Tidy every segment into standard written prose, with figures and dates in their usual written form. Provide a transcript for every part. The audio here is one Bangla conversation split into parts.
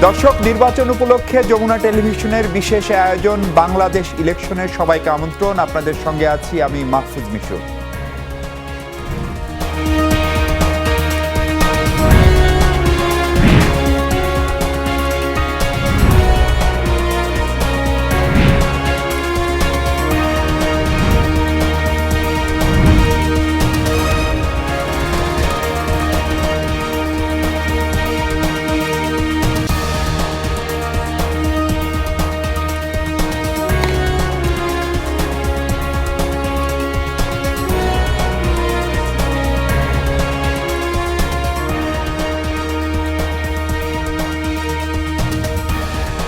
দর্শক, নির্বাচন উপলক্ষে যমুনা টেলিভিশনের বিশেষ আয়োজন বাংলাদেশ ইলেকশনের সবাইকে আমন্ত্রণ। আপনাদের সঙ্গে আছি আমি মাহফুজ মিশু।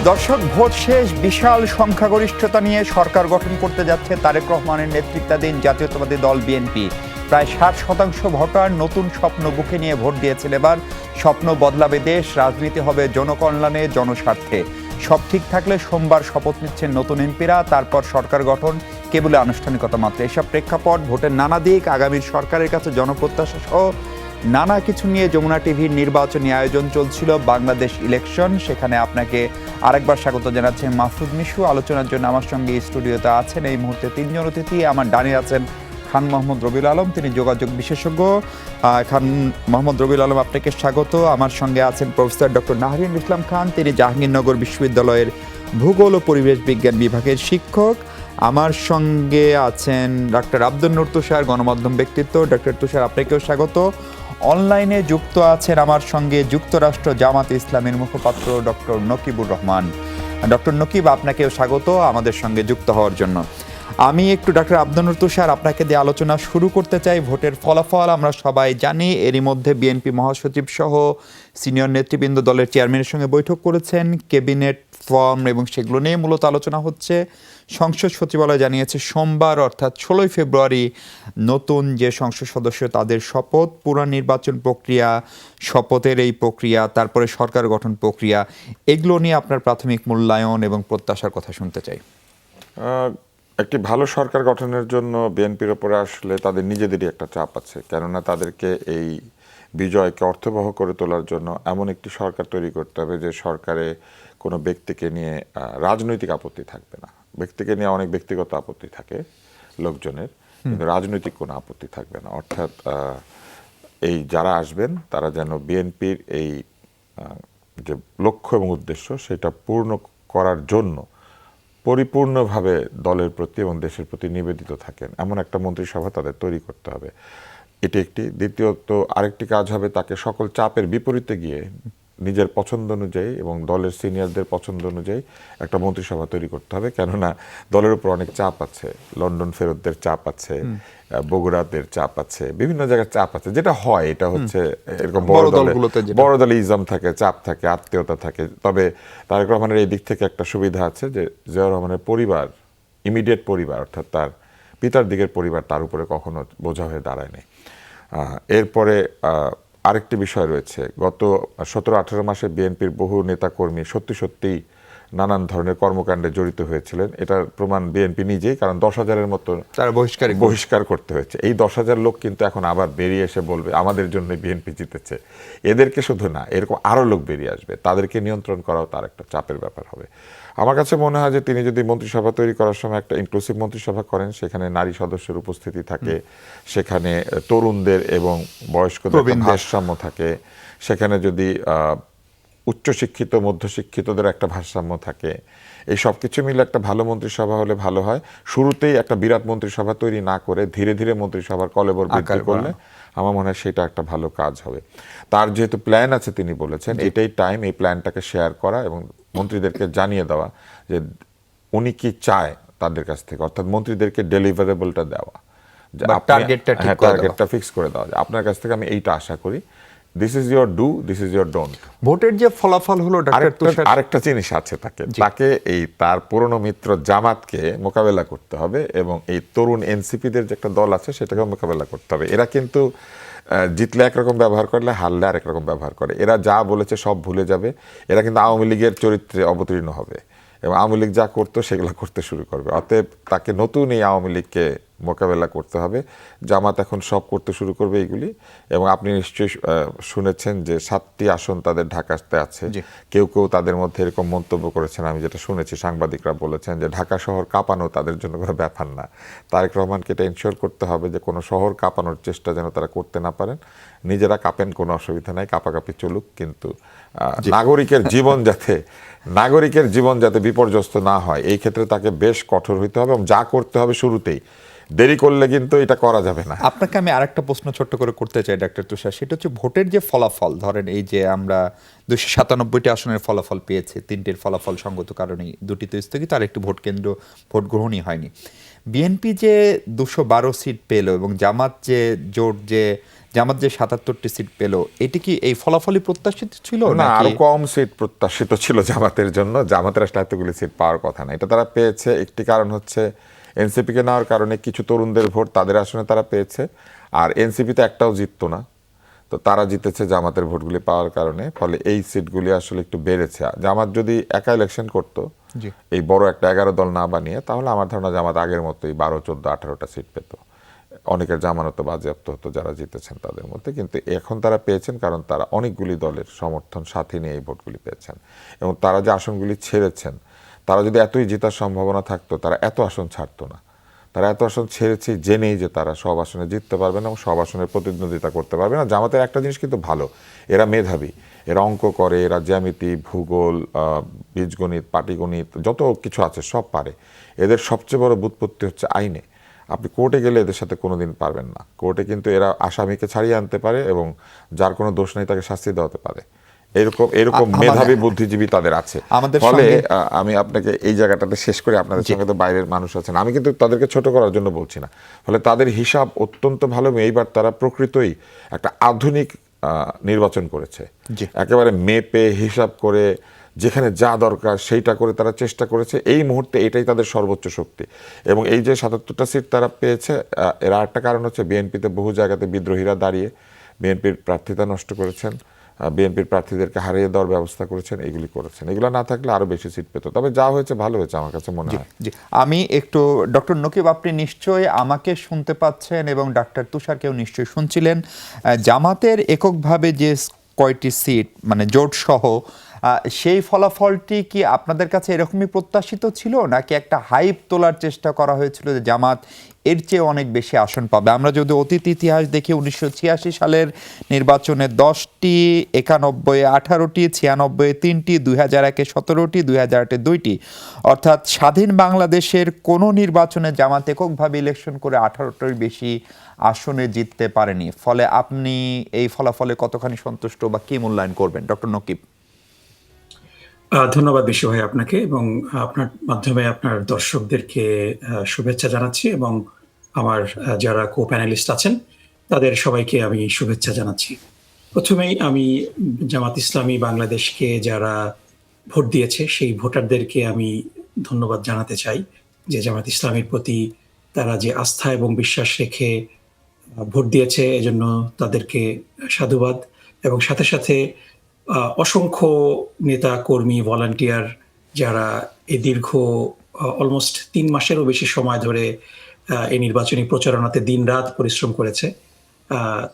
দর্শক, ভোট শেষ, বিশাল সংখ্যাগরিষ্ঠতা নিয়ে সরকার গঠন করতে যাচ্ছে তারেক রহমানের নেতৃত্বাধীন জাতীয়তাবাদী দল বিএনপি। প্রায় 60% ভোটার নতুন স্বপ্ন বুকে নিয়ে ভোট দিয়েছেন। এবার স্বপ্ন বদলাবে দেশ, রাজনীতি হবে জনকল্যাণে, জনস্বার্থে। সব ঠিক থাকলে সোমবার শপথ নিচ্ছেন নতুন এমপিরা, তারপর সরকার গঠন কেবল আনুষ্ঠানিকতা মাত্র। এসব প্রেক্ষাপট, ভোটের নানা দিক, আগামীর সরকারের কাছে জনপ্রত্যাশা সহ নানা কিছু নিয়ে যমুনা টিভির নির্বাচনী আয়োজন চলছিল বাংলাদেশ ইলেকশন। সেখানে আপনাকে আরেকবার স্বাগত জানাচ্ছি মাহফুজ মিশু। আলোচনার জন্য আমার সঙ্গে স্টুডিওতে আছেন এই মুহূর্তে তিনজন অতিথি। আমার ডানে আছেন খান মোহাম্মদ রবিউল আলম, তিনি যোগাযোগ বিশেষজ্ঞ। খান মোহাম্মদ রবিউল আলম, আপনাকে স্বাগত। আমার সঙ্গে আছেন প্রফেসর ডক্টর নাহরিন ইসলাম খান, তিনি জাহাঙ্গীরনগর বিশ্ববিদ্যালয়ের ভূগোল ও পরিবেশ বিজ্ঞান বিভাগের শিক্ষক। আমার সঙ্গে আছেন ডক্টর আব্দুল নূর তুষার, গণমাধ্যম ব্যক্তিত্ব। ডক্টর তুষার, আপনাকেও স্বাগত। অনলাইনে যুক্ত আছেন আমার সঙ্গে যুক্তরাষ্ট্র জামাত ইসলামের মুখপাত্র ডক্টর নকিবুর রহমান। ডক্টর নকিব, আপনাকেও স্বাগত আমাদের সঙ্গে যুক্ত হওয়ার জন্য। আমি একটু ডক্টর আব্দুল নূর তুষার, আপনাকে দিয়ে আলোচনা শুরু করতে চাই। ভোটের ফলাফল আমরা সবাই জানি। এরই মধ্যে বিএনপি মহাসচিব সহ সিনিয়র নেতৃবৃন্দ দলের চেয়ারম্যানের সঙ্গে বৈঠক করেছেন। ক্যাবিনেট ফর্ম এবং সেগুলো নিয়ে মূলত আলোচনা হচ্ছে। সংসদ সচিবালয় জানিয়েছে সোমবার অর্থাৎ 16 ফেব্রুয়ারি নতুন যে সংসদ সদস্য তাদের শপথ, পুরা নির্বাচন প্রক্রিয়া, শপথের এই প্রক্রিয়া, তারপরে সরকার গঠন প্রক্রিয়া, এগুলো নিয়ে আপনার প্রাথমিক মূল্যায়ন এবং প্রত্যাশার কথা শুনতে চাই। একটি ভালো সরকার গঠনের জন্য বিএনপির ওপরে আসলে তাদের নিজেদেরই একটা চাপ আছে, কেননা তাদেরকে এই বিজয়কে অর্থবহ করে তোলার জন্য এমন একটি সরকার তৈরি করতে হবে যে সরকারে কোনো ব্যক্তিকে নিয়ে রাজনৈতিক আপত্তি থাকবে না। ব্যক্তিকে নিয়ে অনেক ব্যক্তিগত আপত্তি থাকে লোকজনের, কিন্তু রাজনৈতিক কোনো আপত্তি থাকবে না। অর্থাৎ এই যারা আসবেন তারা যেন বিএনপির এই যে লক্ষ্য এবং উদ্দেশ্য সেটা পূর্ণ করার জন্য পরিপূর্ণভাবে দলের প্রতি এবং দেশের প্রতি নিবেদিত থাকেন, এমন একটা মন্ত্রিসভা তাদের তৈরি করতে হবে। এটি একটি। দ্বিতীয়ত আরেকটি কাজ হবে, তাকে সকল চাপের বিপরীতে গিয়ে নিজের পছন্দ অনুযায়ী এবং দলের সিনিয়রদের পছন্দ অনুযায়ী একটা মন্ত্রিসভা তৈরি করতে হবে, কেননা দলের উপর অনেক চাপ আছে। লন্ডন ফেরতদের চাপ আছে, বগুড়াদের চাপ আছে, বিভিন্ন জায়গায় চাপ আছে। যেটা হয় এটা হচ্ছে এরকম বড় দলে ইজম থাকে, চাপ থাকে, আত্মীয়তা থাকে। তবে তারেক রহমানের এই দিক থেকে একটা সুবিধা আছে যে জিয়াউর রহমানের পরিবার, ইমিডিয়েট পরিবার অর্থাৎ তার পিতার দিকের পরিবার তার উপরে কখনো বোঝা হয়ে দাঁড়ায়নি। এরপরে আরেকটি বিষয় রয়েছে, গত 17-18 মাসে বিএনপির বহু নেতাকর্মী সত্যিই নানান ধরনের কর্মকাণ্ডে জড়িত হয়েছিলেন। এটার প্রমাণ বিএনপি নিজেই, কারণ 10,000-এর মতো তারা বহিষ্কার করতে হয়েছে। এই 10,000 লোক কিন্তু এখন আবার বেরিয়ে এসে বলবে আমাদের জন্য বিএনপি জিতেছে। এদেরকে শুধু না, এরকম আরও লোক বেরিয়ে আসবে, তাদেরকে নিয়ন্ত্রণ করাও তার একটা চাপের ব্যাপার হবে। আমার কাছে মনে হয় যে তিনি যদি মন্ত্রিসভা তৈরি করার সময় একটা ইনক্লুসিভ মন্ত্রিসভা করেন, সেখানে নারী সদস্যের উপস্থিতি থাকে, সেখানে তরুণদের এবং বয়স্কদের ভারসাম্য থাকে, সেখানে যদি উচ্চশিক্ষিত মধ্যশিক্ষিতদের একটা ভারসাম্য থাকে, এই সব কিছু মিলে একটা ভালো মন্ত্রিসভা হলে ভালো হয়। শুরুতেই একটা বিরাট মন্ত্রিসভা তৈরি না করে ধীরে ধীরে মন্ত্রিসভার কলেবর বৃদ্ধি করলে আমার মনে হয় সেটা একটা ভালো কাজ হবে। তার যেহেতু প্ল্যান আছে, তিনি বলেছেন এটাই টাইম এই প্ল্যানটাকে শেয়ার করা এবং মন্ত্রীদেরকে জানিয়ে দেওয়া যে উনি কি চায় তাদের কাছ থেকে, অর্থাৎ মন্ত্রীদেরকে ডেলিভারেবলটা দেওয়া, টার্গেটটা ফিক্স করে দেওয়া যে আপনার কাছ থেকে আমি এইটা আশা করি, this is your do, this is your don't. ভোটের যে ফলাফল হলো, আরেকটা জিনিস আছে, তাকে এই তার পুরনো মিত্র জামাতকে মোকাবেলা করতে হবে এবং এই তরুণ এনসিপিদের যে একটা দল আছে সেটাকে মোকাবেলা করতে হবে। এরা কিন্তু জিতলে একরকম ব্যবহার করলে হারলে আরেক রকম ব্যবহার করে। এরা যা বলেছে সব ভুলে যাবে। এরা কিন্তু আওয়ামী লীগের চরিত্রে অবতীর্ণ হবে এবং আওয়ামী লীগ যা করতো সেগুলো করতে শুরু করবে। অতএব তাকে নতুন এই আওয়ামী লীগকে মোকাবেলা করতে হবে। জামাত এখন সব করতে শুরু করবে এইগুলি, এবং আপনি নিশ্চয়ই শুনেছেন যে 7টি আসন তাদের ঢাকাতে আছে। কেউ কেউ তাদের মধ্যে এরকম মন্তব্য করেছেন, আমি যেটা শুনেছি সাংবাদিকরা বলেছেন যে ঢাকা শহর কাঁপানো তাদের জন্য কোনো ব্যাপার না। তারেক রহমানকে এটা ইনশিওর করতে হবে যে কোনো শহর কাঁপানোর চেষ্টা যেন তারা করতে না পারেন। নিজেরা কাঁপেন, কোনো অসুবিধা নাই, কাঁপাকাঁপি চলুক, কিন্তু নাগরিকের জীবন যাতে বিপর্যস্ত না হয় এই ক্ষেত্রে তাকে বেশ কঠোর হইতে হবে, এবং যা করতে হবে শুরুতেই, দেরি করলে কিন্তু এটা করা যাবে না। আপনাকে আমি আরেকটা প্রশ্ন ছোট্ট করে করতে চাই ডাক্তার তুষার, সেটা হচ্ছে ভোটের যে ফলাফল, ধরেন এই যে আমরা 297টি আসনের ফলাফল পেয়েছি, 3টির ফলাফল সঙ্গত কারণে 2টি তো স্থগিত, আর একটি ভোট কেন্দ্র ভোট গ্রহণই হয়নি। বিএনপি যে 212 সিট পেল এবং জামাত যে 77টি সিট পেল, এটি কি এই ফলাফলই প্রত্যাশিত ছিল না, নাকি? আরো কম সিট প্রত্যাশিত ছিল জামাতের জন্য। জামাতের আসলে এতগুলি সিট পাওয়ার কথা না। এটা তারা পেয়েছে, একটি কারণ হচ্ছে এনসিপিকে নেওয়ার কারণে কিছু তরুণদের ভোট তাদের আসনে তারা পেয়েছে, আর এনসিপিতে একটাও জিততো না, তো তারা জিতেছে জামাতের ভোটগুলি পাওয়ার কারণে। ফলে এই সিটগুলি আসলে একটু বেড়েছে। জামাত যদি একা ইলেকশন করতো, এই বড় একটা 11 দল না বানিয়ে, তাহলে আমার ধারণা জামাত আগের মতোই 12, 14, 18টা সিট পেত। অনেকের জামানত বাজেয়াপ্ত হতো যারা জিতেছেন তাদের মধ্যে, কিন্তু এখন তারা পেয়েছেন কারণ তারা অনেকগুলি দলের সমর্থন সাথে নিয়ে এই ভোটগুলি পেয়েছেন। এবং তারা যে আসনগুলি ছেড়েছেন, তারা যদি এতই জেতার সম্ভাবনা থাকতো তারা এত আসন ছাড়তো না। তারা এত আসন ছেড়েছে জেনেই যে তারা সব আসনে জিততে পারবে না এবং সব আসনের প্রতিদ্বন্দ্বিতা করতে পারবে না। জামাতের একটা জিনিস কিন্তু ভালো, এরা মেধাবী, এরা অঙ্ক করে, এরা জ্যামিতি, ভূগোল, বীজগণিত, পাটিগণিত, যত কিছু আছে সব পারে। এদের সবচেয়ে বড় ব্যুৎপত্তি হচ্ছে আইনে। আপনি কোর্টে গেলে এদের সাথে কোনোদিন পারবেন না। কোর্টে কিন্তু এরা আসামিকে ছাড়িয়ে আনতে পারে এবং যার কোনো দোষ নেই তাকে শাস্তি দেওয়াতে পারে। এরকম মেধাবী বুদ্ধিজীবী তাদের আছে। ফলে আমি আপনাকে এই জায়গাটাতে শেষ করে, আপনাদের সঙ্গে তো বাইরের মানুষ আছেন, আমি কিন্তু তাদেরকে ছোট করার জন্য বলছি না। ফলে তাদের হিসাব অত্যন্ত ভালো। এইবার তারা প্রকৃতই একটা আধুনিক নির্বাচন করেছে, একেবারে মেপে হিসাব করে যেখানে যা দরকার সেইটা করে তারা চেষ্টা করেছে। এই মুহূর্তে এটাই তাদের সর্বোচ্চ শক্তি। এবং এই যে 77টা সিট তারা পেয়েছে, এর একটা কারণ হচ্ছে বিএনপিতে বহু জায়গাতে বিদ্রোহীরা দাঁড়িয়ে বিএনপির প্রার্থিতা নষ্ট করেছেন, বিএনপির প্রার্থীদেরকে হারিয়ে দেওয়ার ব্যবস্থা করেছেন, এগুলি করেছেন। এগুলো না থাকলে আরো বেশি সিট পেত। তবে যা হয়েছে ভালো হয়েছে আমার কাছে মনে হয়। আমি একটু, ডক্টর নকিব আপনি নিশ্চয়ই আমাকে শুনতে পাচ্ছেন এবং ডাক্তার তুষারকেও নিশ্চয়ই শুনছিলেন। জামাতের এককভাবে যে কয়টি সিট, মানে জোট সহ, সেই ফলাফলটি কি আপনাদের কাছে এরকমই প্রত্যাশিত ছিল, নাকি একটা হাইপ তোলার চেষ্টা করা হয়েছিল যে জামাত এর চেয়ে অনেক বেশি আসন পাবে? আমরা যদি অতীত ইতিহাস দেখি, 1986 সালের নির্বাচনে 10টি, 91-এ 18টি, 96-এ 3টি, 2001-এ 17টি, 2008-এ 2টি, অর্থাৎ স্বাধীন বাংলাদেশের কোনো নির্বাচনে জামাত এককভাবে ইলেকশন করে 18টার বেশি আসনে জিততে পারেনি। ফলে আপনি এই ফলাফলে কতখানি সন্তুষ্ট বা কি মূল্যায়ন করবেন, ডক্টর নকিব? ধন্যবাদ বিশু ভাই আপনাকে, এবং আপনার মাধ্যমে আপনার দর্শকদেরকে শুভেচ্ছা জানাচ্ছি, এবং আমার যারা কো প্যানেলিস্ট আছেন তাদের সবাইকে আমি শুভেচ্ছা জানাচ্ছি। প্রথমেই আমি জামাত ইসলামী বাংলাদেশকে যারা ভোট দিয়েছে সেই ভোটারদেরকে আমি ধন্যবাদ জানাতে চাই, যে জামাত ইসলামীর প্রতি তারা যে আস্থা এবং বিশ্বাস রেখে ভোট দিয়েছে, এজন্য তাদেরকে সাধুবাদ। এবং সাথে সাথে অসংখ্য নেতা কর্মী, ভলান্টিয়ার যারা এই দীর্ঘ অলমোস্ট 3 মাসেরও বেশি সময় ধরে এই নির্বাচনী প্রচারণাতে দিনরাত পরিশ্রম করেছে,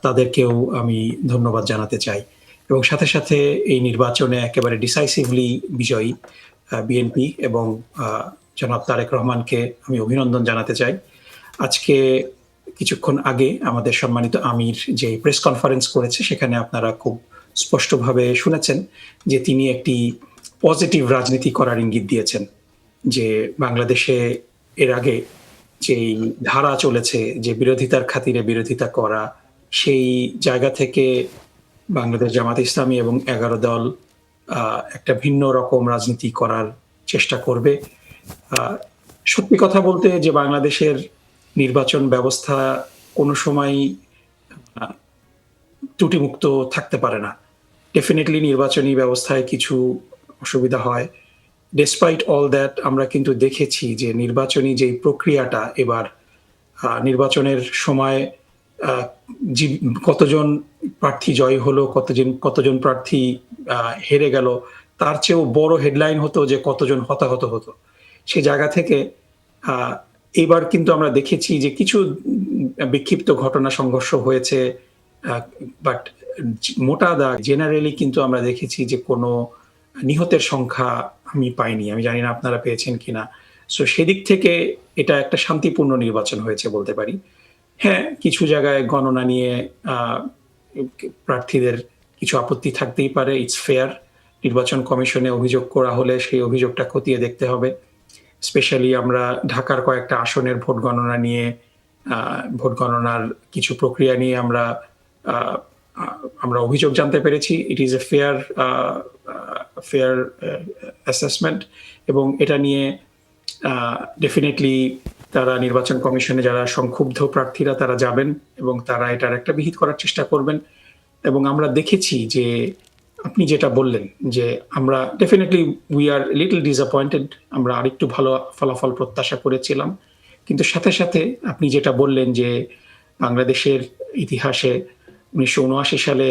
তাদেরকেও আমি ধন্যবাদ জানাতে চাই। এবং সাথে সাথে এই নির্বাচনে একেবারে ডিসাইসিভলি বিজয়ী বিএনপি এবং জনাব তারেক রহমানকে আমি অভিনন্দন জানাতে চাই। আজকে কিছুক্ষণ আগে আমাদের সম্মানিত আমির যে প্রেস কনফারেন্স করেছে, সেখানে আপনারা খুব স্পষ্টভাবে শুনেছেন যে তিনি একটি পজিটিভ রাজনীতি করার ইঙ্গিত দিয়েছেন, যে বাংলাদেশে এর আগে যেই ধারা চলেছে যে বিরোধিতার খাতিরে বিরোধিতা করা, সেই জায়গা থেকে বাংলাদেশ জামাত ইসলামী এবং 11 দল একটা ভিন্ন রকম রাজনীতি করার চেষ্টা করবে। সত্যি কথা বলতে যে বাংলাদেশের নির্বাচন ব্যবস্থা কোনো সময় ত্রুটিমুক্ত থাকতে পারে না। ডেফিনেটলি নির্বাচনী ব্যবস্থায় কিছু অসুবিধা হয়। ডেসপাইট অল দ্যাট আমরা কিন্তু দেখেছি যে নির্বাচনী যেই প্রক্রিয়াটা, এবার নির্বাচনের সময় কতজন প্রার্থী জয় হলো, কতজন প্রার্থী হেরে গেল, তার চেয়েও বড় হেডলাইন হতো যে কতজন হতাহত হতো। সে জায়গা থেকে এইবার কিন্তু আমরা দেখেছি যে কিছু বিক্ষিপ্ত ঘটনা সংঘর্ষ হয়েছে, বাট মোটা দাগ জেনারেলি কিন্তু আমরা দেখেছি যে কোনো নিহতের সংখ্যা আমি পাইনি। আমি জানি না আপনারা পেয়েছেন কিনা। সো সেদিক থেকে এটা একটা শান্তিপূর্ণ নির্বাচন হয়েছে বলতে পারি। হ্যাঁ, কিছু জায়গায় গণনা নিয়ে প্রার্থীদের কিছু আপত্তি থাকতেই পারে। It's fair. নির্বাচন কমিশনে অভিযোগ করা হলে সেই অভিযোগটা খতিয়ে দেখতে হবে। স্পেশালি আমরা ঢাকার কয়েকটা আসনের ভোট গণনা নিয়ে, ভোট গণনার কিছু প্রক্রিয়া নিয়ে আমরা অভিযোগ জানতে পেরেছি। It is a fair assessment, এবং এটা নিয়ে ডেফিনেটলি তারা নির্বাচন কমিশনে যারা সংক্ষুব্ধ প্রার্থীরা তারা যাবেন এবং তারা এটার একটা বিহিত করার চেষ্টা করবেন। এবং আমরা দেখেছি যে আপনি যেটা বললেন যে আমরা definitely we R little disappointed, আমরা আরেকটু ভালো ফলাফল প্রত্যাশা করেছিলাম। কিন্তু সাথে সাথে আপনি যেটা বললেন যে বাংলাদেশের ইতিহাসে 1979 সালে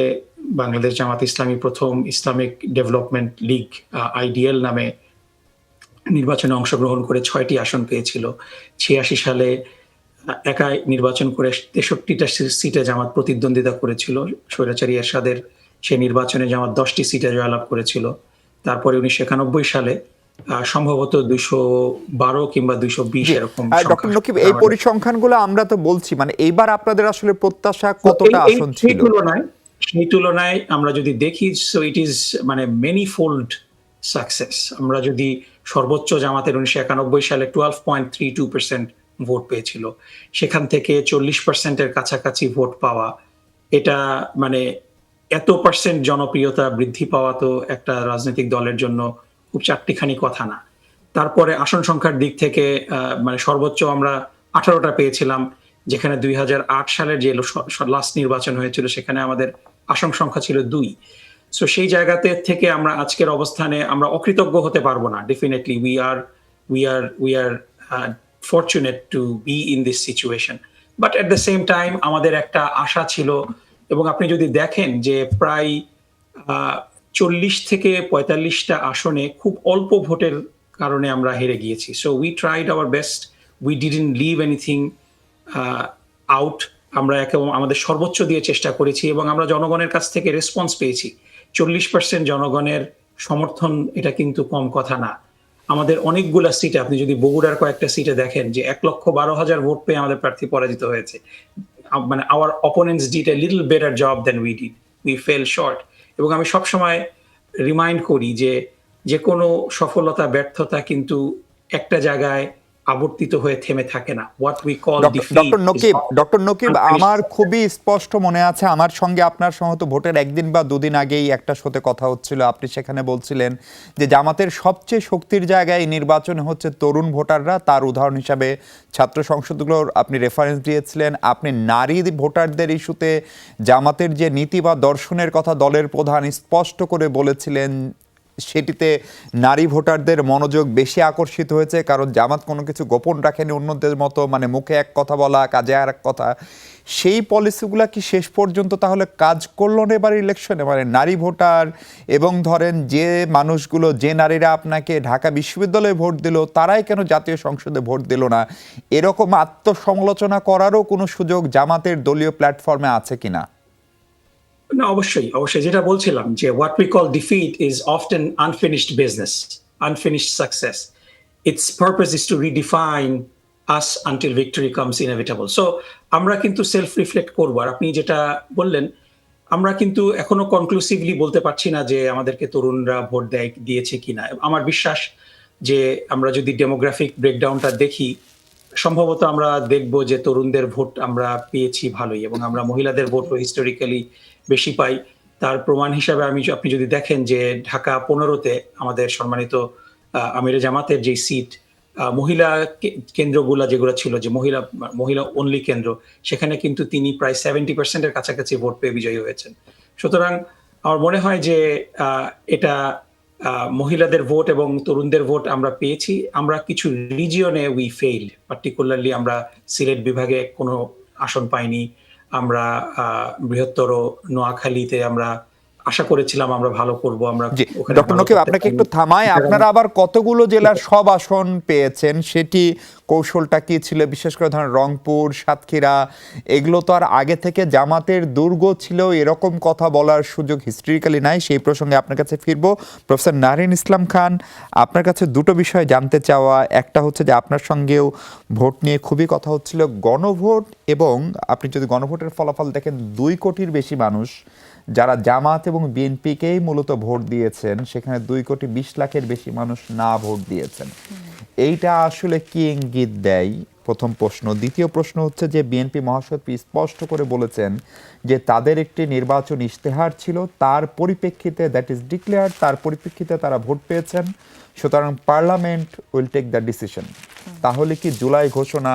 বাংলাদেশ জামাত ইসলামী প্রথম ইসলামিক ডেভেলপমেন্ট লীগ আইডিএল নামে নির্বাচনে অংশগ্রহণ করে 6টি আসন পেয়েছিল। 86 সালে একাই নির্বাচন করে 63টা সিটে জামাত প্রতিদ্বন্দ্বিতা করেছিল। স্বৈরাচারী এরশাদের সেই নির্বাচনে জামাত 10টি সিটে জয়লাভ করেছিল। তারপরে 1991 সালে সম্ভবত 212 কিংবা 220 এরকম। ডক্টর নকিব, এই পরিসংখ্যানগুলো আমরা তো বলছি, মানে এইবার আপনাদের আসলে প্রত্যাশা কতটা আসন ছিল? সেই তুলনায় আমরা যদি দেখি, সো ইট ইজ মানে মেনি ফোল্ড সাকসেস। আমরা যদি সর্বোচ্চ জামাতের 1991 সালে 12.32% ভোট পেয়েছিল, সেখান থেকে 40%-এর কাছাকাছি ভোট পাওয়া, এটা মানে এত পার্সেন্ট জনপ্রিয়তা বৃদ্ধি পাওয়া তো একটা রাজনৈতিক দলের জন্য খুব চারটিখানি কথা না। তারপরে আসন সংখ্যার দিক থেকে মানে সর্বোচ্চ আমরা 18টা পেয়েছিলাম, যেখানে 2008 সালের যে লাস্ট নির্বাচন হয়েছিল সেখানে আমাদের আসন সংখ্যা ছিল 2। সো সেই জায়গাতে থেকে আমরা আজকের অবস্থানে আমরা অকৃতজ্ঞ হতে পারবো না। Definitely we are fortunate to be in this situation, but at the same time আমাদের একটা আশা ছিল। এবং আপনি যদি দেখেন যে প্রায় 40 থেকে 45টা আসনে খুব অল্প ভোটের কারণে আমরা হেরে গিয়েছি। So we tried our best, we didn't leave anything out. আমরা আমাদের সর্বোচ্চ দিয়ে চেষ্টা করেছি এবং আমরা জনগণের কাছ থেকে রেসপন্স পেয়েছি। 40% জনগণের সমর্থন, এটা কিন্তু কম কথা না। আমাদের অনেকগুলা সিটে, আপনি যদি বগুড়ার কয়েকটা সিটে দেখেন যে 1,12,000 ভোট পেয়ে আমাদের প্রার্থী পরাজিত হয়েছে। মানে our opponents did a little better job than we did. We fell short. এবং আমি সবসময় রিমাইন্ড করি যে কোনো সফলতা ব্যর্থতা কিন্তু একটা জায়গায় আবর্তিত হয়ে থেমে থাকে না। What we call defeat. Doctor Nakib, আমার খুবই স্পষ্ট মনে আছে, আমার সঙ্গে আপনার সঙ্গে তো ভোটের একদিন বা দুদিন আগেই একটা শোতে কথা হচ্ছিল। আপনি সেখানে বলছিলেন যে জামাতের সবচেয়ে শক্তির জায়গায় নির্বাচনে হচ্ছে তরুণ ভোটাররা। তার উদাহরণ হিসাবে ছাত্র সংসদগুলোর আপনি রেফারেন্স দিয়েছিলেন। আপনি নারী ভোটারদের ইস্যুতে জামাতের যে নীতি বা দর্শনের কথা দলের প্রধান স্পষ্ট করে বলেছিলেন, সেটিতে নারী ভোটারদের মনোযোগ বেশি আকর্ষিত হয়েছে, কারণ জামাত কোনো কিছু গোপন রাখেনি অন্যদের মতো, মানে মুখে এক কথা বলা কাজে আর এক কথা। সেই পলিসিগুলো কি শেষ পর্যন্ত তাহলে কাজ করলো না এবার ইলেকশনে? মানে নারী ভোটার এবং ধরেন যে মানুষগুলো, যে নারীরা আপনাকে ঢাকা বিশ্ববিদ্যালয়ে ভোট দিল, তারাই কেন জাতীয় সংসদে ভোট দিল না, এরকম আত্মসমালোচনা করারও কোনো সুযোগ জামাতের দলীয় প্ল্যাটফর্মে আছে কিনা? না, অবশ্যই যেটা বলছিলাম যে what we call defeat is often unfinished business, unfinished success. Its purpose is to redefine us until victory comes inevitable. So আমরা কিন্তু সেলফ রিফ্লেক্ট করবো। আর আপনি যেটা বললেন, আমরা কিন্তু এখনো কনক্লুসিভলি বলতে পারছি না যে আমাদেরকে তরুণরা ভোট দিয়েছে কিনা। আমার বিশ্বাস যে আমরা যদি ডেমোগ্রাফিক ব্রেকডাউনটা দেখি, সম্ভবত আমরা দেখব যে তরুণদের ভোট আমরা পেয়েছি ভালোই, এবং আমরা মহিলাদের ভোটও হিস্টোরিক্যালি বেশি পাই। তার প্রমাণ হিসাবে আপনি যদি দেখেন যে ঢাকা 15-তে আমাদের সম্মানিত আমিরে জামাতের যে সিট, মহিলা কেন্দ্রগুলা যেগুলো ছিল, যে মহিলা অনলি কেন্দ্র, সেখানে কিন্তু তিনি প্রায় 70%-এর কাছাকাছি ভোট পেয়ে বিজয়ী হয়েছেন। সুতরাং আমার মনে হয় যে এটা মহিলাদের ভোট এবং তরুণদের ভোট আমরা পেয়েছি। আমরা কিছু রিজিয়নে উই ফেইল্ড, পার্টিকুলারলি আমরা সিলেট বিভাগে কোনো আসন পাইনি। আমরা বৃহত্তর নোয়াখালীতে আমরা আশা করেছিলাম আমরা ভালো করব, আমরা জি, ওখানে ডক্টর ভালো নকিব, করতে আপনাকে পারি। একটু থামায়, আপনারা আবার কতগুলো জেলার সব আসন পেয়েছেন, সেটি কৌশলটা কি ছিল? বিশেষ করে ধরেন রংপুর, সাতক্ষীরা, এগুলো তো আর আগে থেকে জামাতের দুর্গ ছিল এরকম কথা বলার সুযোগ হিস্ট্রিক্যালি নাই। সেই প্রসঙ্গে আপনার কাছে ফিরবো। প্রফেসর নারিন ইসলাম খান, আপনার কাছে দুটো বিষয় জানতে চাওয়া। একটা হচ্ছে যে আপনার সঙ্গেও ভোট নিয়ে খুবই কথা হচ্ছিল, গণভোট, এবং আপনি যদি গণভোটের ফলাফল দেখেন 2 কোটির বেশি মানুষ যারা জামাত এবং বিএনপিকেই মূলত ভোট দিয়েছেন, সেখানে 2,20,00,000-এর বেশি মানুষ না ভোট দিয়েছেন। এইটা আসলে কি ইঙ্গিত দেয়? প্রথম প্রশ্ন। দ্বিতীয় প্রশ্ন হচ্ছে যে বিএনপি মহাসচিব স্পষ্ট করে বলেছেন যে তাদের একটি নির্বাচন ইশতেহার ছিল, তার পরিপ্রেক্ষিতে, দ্যাট ইজ ডিক্লেয়ার্ড, তার পরিপ্রেক্ষিতে তারা ভোট পেয়েছেন, সুতরাং parliament will take the decision. তাহলে কি জুলাই ঘোষণা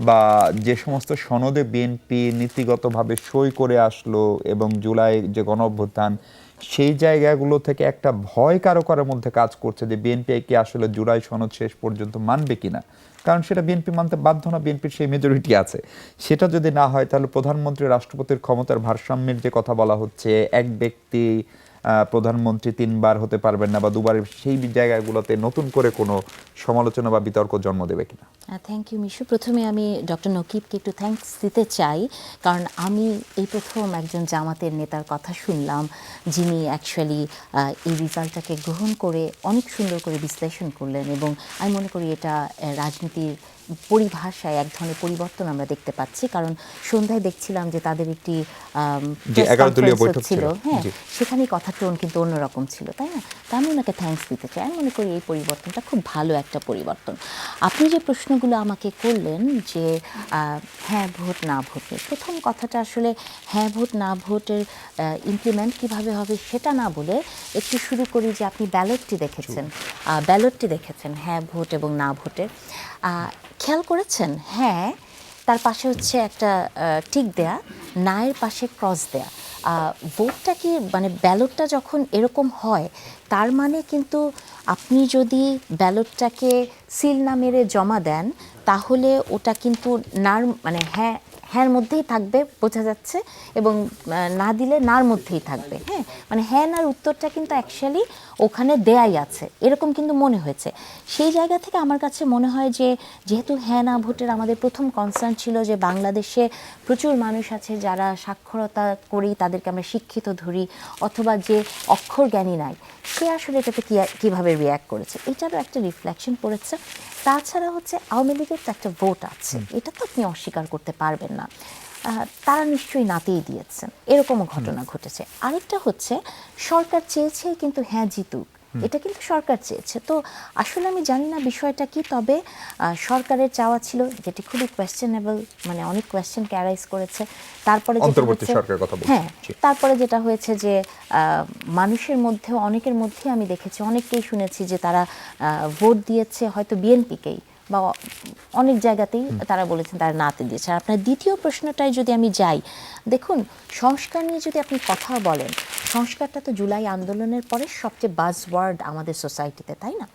বা যে সমস্ত সনদে বিএনপি নীতিগতভাবে সই করে আসলো এবং জুলাই যে গণঅভ্যুত্থান, সেই জায়গাগুলো থেকে একটা ভয় কারো কারোর মধ্যে কাজ করছে যে বিএনপি কি আসলে জুলাই সনদ শেষ পর্যন্ত মানবে কিনা? কারণ সেটা বিএনপি মানতে বাধ্য না, বিএনপির সেই মেজরিটি আছে। সেটা যদি না হয় তাহলে প্রধানমন্ত্রী রাষ্ট্রপতির ক্ষমতার ভারসাম্যের যে কথা বলা হচ্ছে, এক ব্যক্তি প্রধানমন্ত্রী 3 বার হতে পারবেন না বা 2 বার, সেই জায়গাগুলোতে নতুন করে কোনো সমালোচনা বা বিতর্ক জন্ম দেবে কিনা? Thank you Mishu. প্রথমে আমি ডক্টর নকিবকে একটু থ্যাঙ্কস দিতে চাই, কারণ আমি এই প্রথম একজন জামাতের নেতার কথা শুনলাম যিনি অ্যাকচুয়ালি এই রেজাল্টটাকে গ্রহণ করে অনেক সুন্দর করে বিশ্লেষণ করলেন, এবং আমি মনে করি এটা রাজনীতির পরিভাষায় এক ধরনের পরিবর্তন আমরা দেখতে পাচ্ছি। কারণ সন্ধ্যায় দেখছিলাম যে তাদের একটি জি, 11 দলীয় বৈঠক ছিল, ছিল। হ্যাঁ, জি। সেখানে কথার টোন কিন্তু অন্যরকম ছিল, তাই না? তা আমি ওনাকে থ্যাঙ্কস দিতে চাই। আমি মনে করি এই পরিবর্তনটা খুব ভালো একটা পরিবর্তন। আপনি যে প্রশ্নগুলো আমাকে করলেন যে হ্যাঁ ভোট না ভোটে, প্রথম কথাটা আসলে হ্যাঁ ভোট না ভোটের ইমপ্লিমেন্ট কিভাবে হবে সেটা না বলে একটু শুরু করি যে আপনি ব্যালটটি দেখেছেন হ্যাঁ ভোট এবং না ভোটের। খেয়াল করেছেন? হ্যাঁ, তার পাশে হচ্ছে একটা টিক দেয়া, নায়ের পাশে ক্রস দেয়া। ভোটটা কি মানে ব্যালটটা যখন এরকম হয়, তার মানে কিন্তু আপনি যদি ব্যালটটাকে সিল না মেরে জমা দেন, তাহলে ওটা কিন্তু নার মানে হ্যাঁর মধ্যেই থাকবে, বোঝা যাচ্ছে, এবং না দিলে নার মধ্যেই থাকবে। হ্যাঁ, মানে হ্যাঁ নার উত্তরটা কিন্তু অ্যাকচুয়ালি ওখানে দেয়াই আছে, এরকম কিন্তু মনে হয়েছে। সেই জায়গা থেকে আমার কাছে মনে হয় যে যেহেতু হ্যাঁ না ভোটের আমাদের প্রথম কনসার্ন ছিল যে বাংলাদেশে প্রচুর মানুষ আছে যারা সাক্ষরতা করি তাদেরকে আমরা শিক্ষিত ধরি, অথবা যে অক্ষর জ্ঞানী নাই সে আসলে এটাতে কীভাবে রিয়্যাক্ট করেছে, এটারও একটা রিফ্লেকশন পড়েছে। তাছাড়া হচ্ছে আওয়ামী লীগের তো একটা ভোট আছে, এটা তো আপনি অস্বীকার করতে পারবেন না, তারা নিশ্চয়ই নাতেই দিয়েছেন, এরকমও ঘটনা ঘটেছে। আরেকটা হচ্ছে সরকার চেয়েছে কিন্তু হ্যাঁ জিতুক, এটা কিন্তু সরকার চেয়েছে। তো আসলে আমি জানি না বিষয়টা কি, তবে সরকারের চাওয়া ছিল, যেটি খুবই কোয়েশ্চেনেবল, মানে অনেক কোয়েশ্চেনকে অ্যারাইজ করেছে। তারপরে অন্তর্বর্তী সরকারের কথা বলছি। হ্যাঁ, তারপরে যেটা হয়েছে যে মানুষের মধ্যে অনেকের মধ্যে আমি দেখেছি, অনেককেই শুনেছি যে তারা ভোট দিয়েছে হয়তো বিএনপিকেই, বা অনেক জায়গাতেই তারা বলেছেন তারা নাতে দিয়েছে। আর আপনার দ্বিতীয় প্রশ্নটায় যদি আমি যাই, দেখুন সংস্কার নিয়ে যদি আপনি কথা বলেন, সংস্কারটা তো জুলাই আন্দোলনের পরে সবচেয়ে বাজওয়ার্ড আমাদের সোসাইটিতে, তাই না?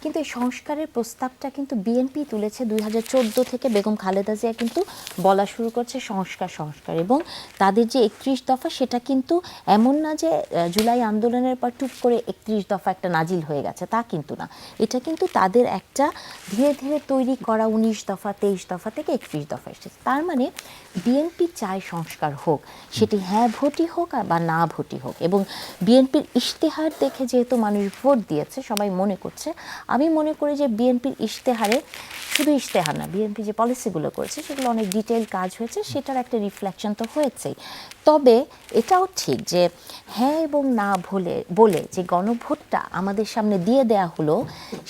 কিন্তু এই সংস্কারের প্রস্তাবটা কিন্তু বিএনপি তুলেছে 2014 থেকে। বেগম খালেদা জিয়া কিন্তু বলা শুরু করছে সংস্কার, এবং তাদের যে 31 দফা, সেটা কিন্তু এমন না যে জুলাই আন্দোলনের পর টুক করে 31 দফা একটা নাজিল হয়ে গেছে, তা কিন্তু না। এটা কিন্তু তাদের একটা ধীরে ধীরে তৈরি করা 19 দফা 23 দফা থেকে 31 দফা এসেছে। তার মানে বিএনপি চায় সংস্কার হোক, সেটি হ্যাঁ ভোটই হোক বা না ভোটই হোক। এবং বিএনপির ইশতেহার দেখে যেহেতু মানুষ ভোট দিয়েছে, সবাই মনে করছে, আমি মনে করি যে বিএনপির ইশতেহারে, শুধু ইশতেহার না, বিএনপি যে পলিসিগুলো করেছে সেগুলো অনেক ডিটেইল কাজ হয়েছে, সেটার একটা রিফ্লেকশন তো হয়েছেই। তবে এটাও ঠিক যে হ্যাঁ এবং না বলে যে গণভোটটা আমাদের সামনে দিয়ে দেয়া হলো,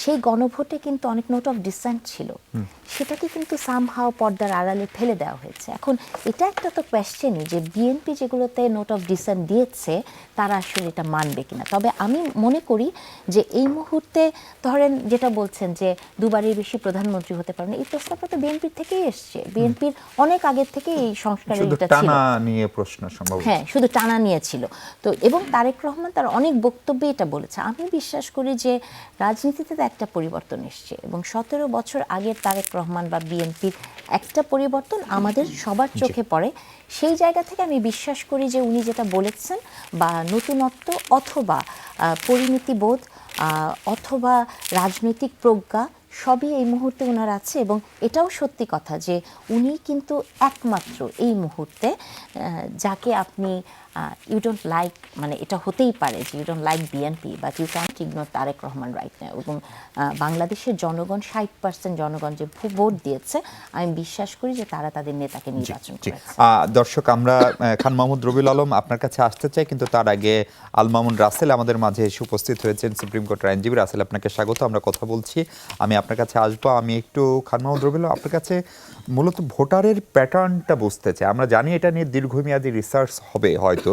সেই গণভোটে কিন্তু অনেক নোট অফ ডিসেন্ট ছিল, সেটাকে কিন্তু সামহাও পর্দার আড়ালে ফেলে দেওয়া হয়েছে। এখন এটা একটা তো কোয়েশ্চেনই যে বিএনপি যেগুলোতে নোট অফ ডিসেন্ট দিয়েছে তারা আসলে এটা মানবে কিনা। তবে আমি মনে করি যে এই মুহূর্তে ধরেন যেটা বলছেন যে দুবারের বেশি প্রধানমন্ত্রী হতে পারবেন, এই প্রস্তাবটা তো বিএনপির থেকেই এসছে, বিএনপির অনেক আগের থেকে এই সংস্কারের শুধু এটা ছিল। টানা নিয়ে প্রশ্ন সম্ভব। হ্যাঁ, শুধু টানা নিয়েছিল তো। এবং তারেক রহমান তার অনেক বক্তব্যে এটা বলেছে। আমি বিশ্বাস করি যে রাজনীতিতে তো একটা পরিবর্তন এসছে এবং 17 বছর আগের তারেক রহমান বা বিএনপির একটা পরিবর্তন আমাদের সবার চোখে পড়ে। সেই জায়গা থেকে আমি বিশ্বাস করি যে উনি যেটা বলেছেন বা নতুনত্ব অথবা পরিণতিবোধ অথবা রাজনৈতিক প্রজ্ঞা সবই এই মুহূর্তে ওনার আছে। এবং এটাও সত্যি কথা যে উনি কিন্তু একমাত্র এই মুহূর্তে যাকে আপনি ইউ ডোন্ট লাইক, মানে এটা হতেই পারে যে you don't like BNP but you can't ignore Tarique Rahman right now. এবং বাংলাদেশের জনগণ 60% জনগণ যে ভোট দিয়েছে, আমি বিশ্বাস করি যে তারা তাদের নেতাকে নির্বাচন করেছে। দর্শক, আমরা খান মাহমুদ রবিউল আলম আপনার কাছে আসতে চাই, কিন্তু তার আগে আল মামুন রাসেল আমাদের মাঝে এসে উপস্থিত হয়েছেন, সুপ্রিম কোর্টের আইনজীবী। রাসেল, আপনাকে স্বাগত। আমরা কথা বলছি, আমি আপনার কাছে আসবো। আমি একটু খান মাহমুদ রবিউল আপনার কাছে মূলত ভোটারের প্যাটার্নটা বুঝতে চাই। আমরা জানি এটা নিয়ে দীর্ঘমেয়াদী রিসার্চ হবে হয়তো,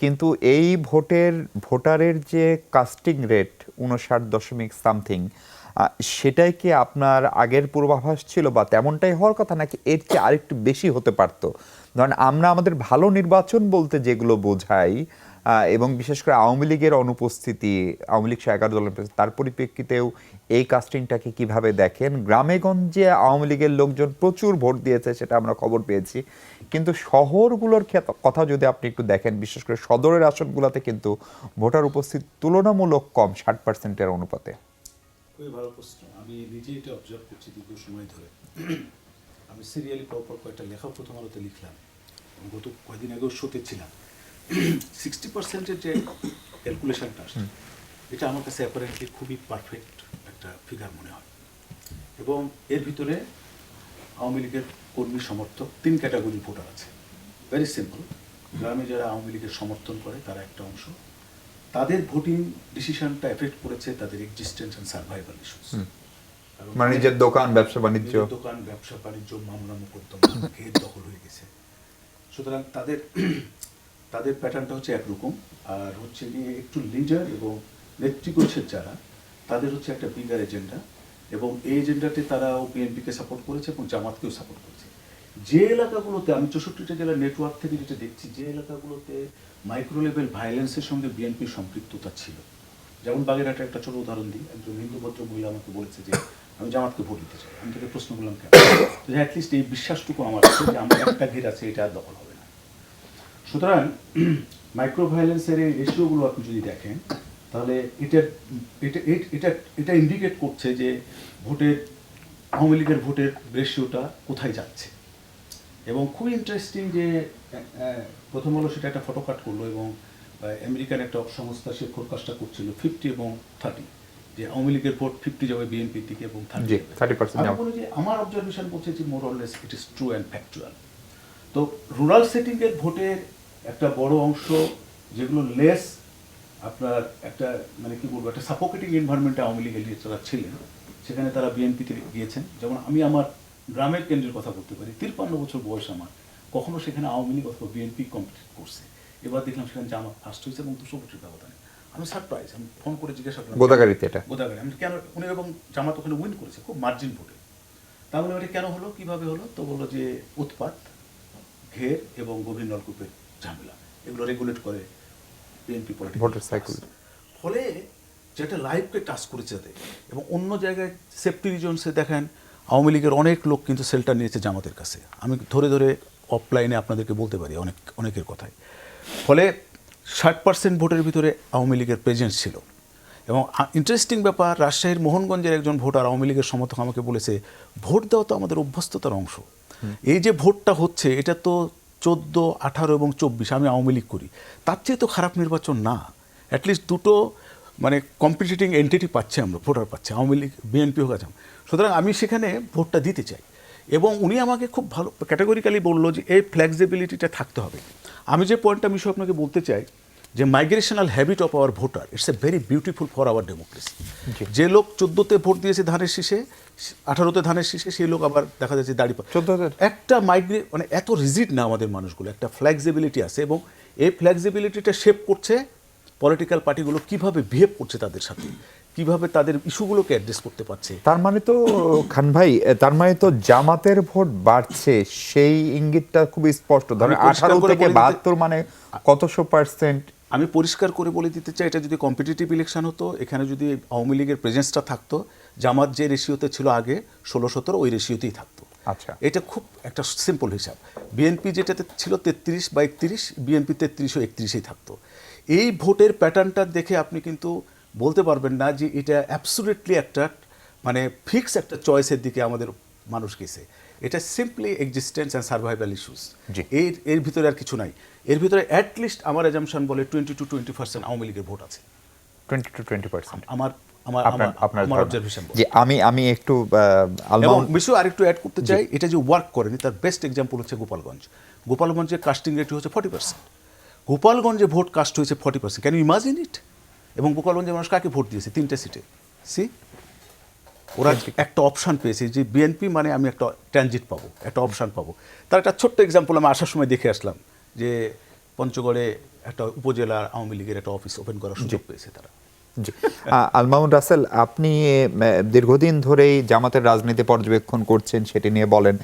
কিন্তু এই ভোটারের যে কাস্টিং রেট 59.something, সেটাই কি আপনার আগের পূর্বাভাস ছিল বা তেমনটাই হওয়ার কথা, নাকি এর চেয়ে আরেকটু বেশি হতে পারতো? ধরেন আমরা আমাদের ভালো নির্বাচন বলতে যেগুলো বোঝাই, এবং বিশেষ করে আওয়ামী লীগের অনুপস্থিতি, আওয়ামী লীগ 11 দলের অনুপস্থিতি, তার পরিপ্রেক্ষিতেও এই কাস্টিংটাকে কিভাবে দেখেন? গ্রামে গঞ্জে আওয়ামী লীগের লোকজন প্রচুর ভোট দিয়েছে, সেটা আমরা খবর পেয়েছি, কিন্তু শহরগুলোর কথা যদি আপনি একটু দেখেন, বিশেষ করে সদরের আসনগুলোতে কিন্তু ভোটার উপস্থিতি তুলনামূলক কম, 60%-এর অনুপাতে। খুবই ভালো প্রশ্ন। আমি নিজে এটা অবজার্ভ করছি দীর্ঘ সময় ধরে। আমি সিরিয়ালি পরপর কয়েকটা লেখা প্রথম আলোতে লিখলাম, গত কয়েকদিন আগেও শোতে ছিলাম। 60%-এর যে ক্যালকুলেশনটা আসছে, এটা আমার কাছে অ্যাপারেন্টলি খুবই পারফেক্ট একটা ফিগার মনে হয়। এবং এর ভিতরে আওয়ামী লীগের কর্মী সমর্থক 3 ক্যাটাগরি ভোটার আছে। ভেরি সিম্পল, গ্রামে যারা আওয়ামী লীগের সমর্থন করে তারা একটা অংশ, তাদের ভোটিং ডিসিশনটা এফেক্ট করেছে তাদের এক্সিস্টেন্স এন্ড সার্ভাইভাল ইস্যুস। মানে নিজের দোকান, ব্যবসা বাণিজ্য, মামলা মোকদ্দমা, ঘের দখল হয়ে গেছে। সুতরাং তাদের প্যাটার্নটা হচ্ছে একরকম। আর হচ্ছে গিয়ে একটু লিডার এবং নেতৃত্বের যারা, তাদের হচ্ছে একটা বিগার এজেন্ডা, এবং এই এজেন্ডাতে তারাও বিএনপিকে সাপোর্ট করেছে এবং জামাতকেও সাপোর্ট করেছে। যে এলাকাগুলোতে, আমি 64টা জেলার নেটওয়ার্ক থেকে যেটা দেখছি, যে এলাকাগুলোতে মাইক্রো লেভেল ভায়োলেন্সের সঙ্গে বিএনপির সম্পৃক্ততা ছিল, যেমন বাগেরহাটে একটা ছোট উদাহরণ দিই। একজন হিন্দু ভদ্র মহিলা আমাকে বলেছে যে আমি জামাতকে ভোট দিতে চাই। আমি তাকে প্রশ্ন করলাম কেন? অ্যাটলিস্ট এই বিশ্বাসটুকু আমার আছে যে আমার একটা ঘের আছে, এটা আর দখল হবে না। সুতরাং মাইক্রো ভায়োলেন্সের এই রেশিওগুলো আপনি যদি দেখেন, তাহলে এটা ইন্ডিকেট করছে যে ভোটের, আওয়ামী লীগের ভোটের রেশিওটা কোথায় যাচ্ছে। এবং খুবই ইন্টারেস্টিং যে প্রথম হলো সেটা একটা ফটো কাট করলো, এবং আমেরিকান একটা সংস্থা সে ফোরকাস্টটা করছিল 50 এবং 30, যে আওয়ামী লীগের ভোট 50 যাবে বিএনপির দিকে এবং 30%। আমি বলি যে আমার অবজারভেশন বলছে যে more or less it is true and factual. তো রুরাল সেটিংয়ের ভোটের একটা বড় অংশ, যেগুলো লেস আপনার একটা মানে কি বলবো, একটা সাপোর্টিং এনভায়রনমেন্টে আওয়ামী লীগের যারা ছিলেন, সেখানে তারা বিএনপিতে গিয়েছেন। যেমন আমি আমার গ্রামের কেন্দ্রের কথা বলতে পারি, 53 বছর বয়স আমার, কখনো সেখানে আওয়ামী লীগ অথবা বিএনপি কম্পিট করছে। এবার দেখলাম সেখানে জামাত ফার্স্ট হয়েছে এবং 200 ভোটের ব্যবধানে। আমি সারপ্রাইজ, আমি ফোন করে জিজ্ঞাসা করলাম গোদাগাড়িতে, এটা গোদাগাড়ি, আমি কেন উনি, এবং জামাত ওখানে উইন করেছে খুব মার্জিন ভোটে। তাহলে এটা কেন হলো, কিভাবে হলো? তো বললো যে উৎপাত, ঘের এবং গভীর নলকূপের ঝামেলা, এগুলো রেগুলেট করে বিএনপি ভোটার সাইকেল। ফলে যেটা লাইফকে টাচ করেছে তাদের। এবং অন্য জায়গায় সেফটি রিজনসে দেখেন আওয়ামী লীগের অনেক লোক কিন্তু শেল্টার নিয়েছে জামাতের কাছে। আমি ধরে ধরে অফলাইনে আপনাদেরকে বলতে পারি অনেকের কথাই। ফলে 60% ভোটের ভিতরে আওয়ামী লীগের প্রেজেন্স ছিল। এবং ইন্টারেস্টিং ব্যাপার, রাজশাহীর মোহনগঞ্জের একজন ভোটার আওয়ামী লীগের সমর্থক আমাকে বলেছে, ভোট দেওয়া তো আমাদের অভ্যস্ততার অংশ। এই যে ভোটটা হচ্ছে, এটা তো 14, 18 এবং 24 আমি আওয়ামী লীগ করি, তার চেয়ে তো খারাপ নির্বাচন না। অ্যাটলিস্ট দুটো মানে কম্পিটিটিং এন্টিটি পাচ্ছে, আমরা ভোটার পাচ্ছে, আওয়ামী লীগ বিএনপি হোক আজম। সুতরাং আমি সেখানে ভোটটা দিতে চাই। এবং উনি আমাকে খুব ভালো ক্যাটাগরিক্যালি বললো যে এই ফ্লেক্সিবিলিটিটা থাকতে হবে। আমি যে পয়েন্টটা আমি আপনাকে বলতে চাই, যে migrational habit of our voter, it's a very beautiful for our democracy. যে লোক 14তে ভোট দিয়েছে ধানের শীষে, 18তে ধানের শীষে, সেই লোক আবার দেখা যাচ্ছে দাঁড়িয়ে 14 একটা মানে এত রিজিড না আমাদের মানুষগুলো, একটা ফ্লেক্সিবিলিটি আছে। এবং এই ফ্লেক্সিবিলিটিটা শেপ করছে পলিটিক্যাল পার্টিগুলো কীভাবে বিহেভ করছে তাদের সাথে। কিভাবে তাদের ইস্যুগুলোকে অ্যাড্রেস করতে পারছে। তার মানে তো খান ভাই, তার মানে তো জামাতের ভোট বাড়ছে, সেই ইঙ্গিতটা খুব স্পষ্ট। ধরেন আমি পরিষ্কার 18 করে থেকে বলে দিতে- 72 মানে কতশো %? আমি পরিষ্কার করে বলে দিতে চাই, এটা যদি কম্পিটিটিভ ইলেকশন হতো, এখানে যদি আওয়ামী লীগের প্রেজেন্সটা থাকতো, জামাত যে রেশিওতে ছিল আগে 16-17 ওই রেশিওতেই থাকতো। আচ্ছা, এটা খুব একটা সিম্পল হিসাব। বিএনপি যেটাতে ছিল 33/31, বিএনপি 33 ও 31-এই থাকতো। এই ভোটের প্যাটার্নটা দেখে আপনি কিন্তু বলতে পারবেন না যে এটা অ্যাবসুলেটলি একটা মানে ফিক্স একটা চয়েসের দিকে আমাদের মানুষ গেছে। এটা simply existence and survival issues. জি। এর ভিতরে আর কিছু নাই। এর ভিতরে অ্যাটলিস্ট আমার এজাম্পশন বলে 20-20% আওয়ামী লীগের ভোট আছে। 20-20%। আমার আপনার আমার ধারণা। অবজারভেশন। যে আমি একটু এবং আলমাউন্ট বিষয় আরেকটু অ্যাড করতে চাই, এটা যে ওয়ার্ক করেনি তার বেস্ট এক্সাম্পল হচ্ছে গোপালগঞ্জ। গোপালগঞ্জে কাস্টিং রেট হচ্ছে 40%। গোপালগঞ্জে ভোট কাস্ট হয়েছে 40%। Can you imagine it? এবং গোপালগঞ্জের মানুষ কাকে ভোট দিয়েছে? 3টে সিটে। সি, ওরা একটা অপশান পেয়েছে যে বিএনপি মানে আমি একটা ট্রানজিট পাবো, একটা অপশান পাবো। তার একটা ছোট্ট এক্সাম্পল আমি আসার সময় দেখে আসলাম যে পঞ্চগড়ে একটা উপজেলার আওয়ামী লীগের একটা অফিস ওপেন করার সুযোগ পেয়েছে তারা। জি। আলমামুন রাসেল, আপনি দীর্ঘদিন ধরেই জামাতের রাজনীতি পর্যবেক্ষণ করছেন, সেটি নিয়ে বলেন।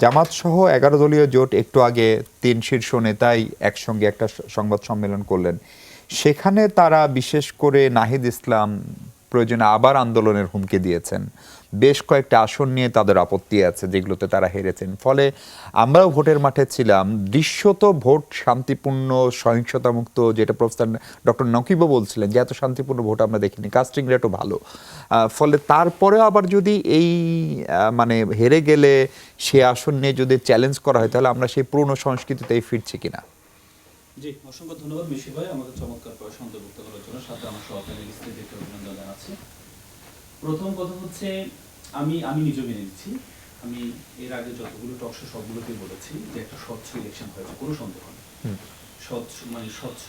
জামাত সহ 11 দলীয় জোট একটু আগে 3 শীর্ষ নেতাই একসঙ্গে একটা সংবাদ সম্মেলন করলেন। সেখানে তারা বিশেষ করে নাহিদ ইসলাম প্রয়োজনে আবার আন্দোলনের হুমকি দিয়েছেন। বেশ কয়েকটা আসন নিয়ে তাদের আপত্তি আছে যেগুলোতে তারা হেরেছেন। ফলে আমরাও ভোটের মাঠে ছিলাম। দৃশ্যত ভোট শান্তিপূর্ণ, সহিংসতা মুক্ত, যেটা প্রফেসর ডক্টর নকিবও বলছিলেন যে এত শান্তিপূর্ণ ভোট আমরা দেখিনি, কাস্টিং রেটও ভালো। ফলে তারপরেও আবার যদি এই মানে হেরে গেলে সে আসন নিয়ে যদি চ্যালেঞ্জ করা হয়, তাহলে আমরা সেই পুরনো সংস্কৃতিতেই ফিরছি কিনা? জি, অসংখ্য ধন্যবাদ মিশি ভাই আমাকে চমৎকার করে অন্তর্ভুক্ত করার জন্য। সাথে আমার সহপ্যানেলিস্টদেরকে অভিনন্দন জানাচ্ছি। প্রথম কথা হচ্ছে আমি নিজে মেনে নিচ্ছি, আমি এর আগে যতগুলো টকশো সবগুলোতে বলেছি যে একটা স্বচ্ছ ইলেকশন হয়েছে, কোনো সন্দেহ নেই। স্বচ্ছ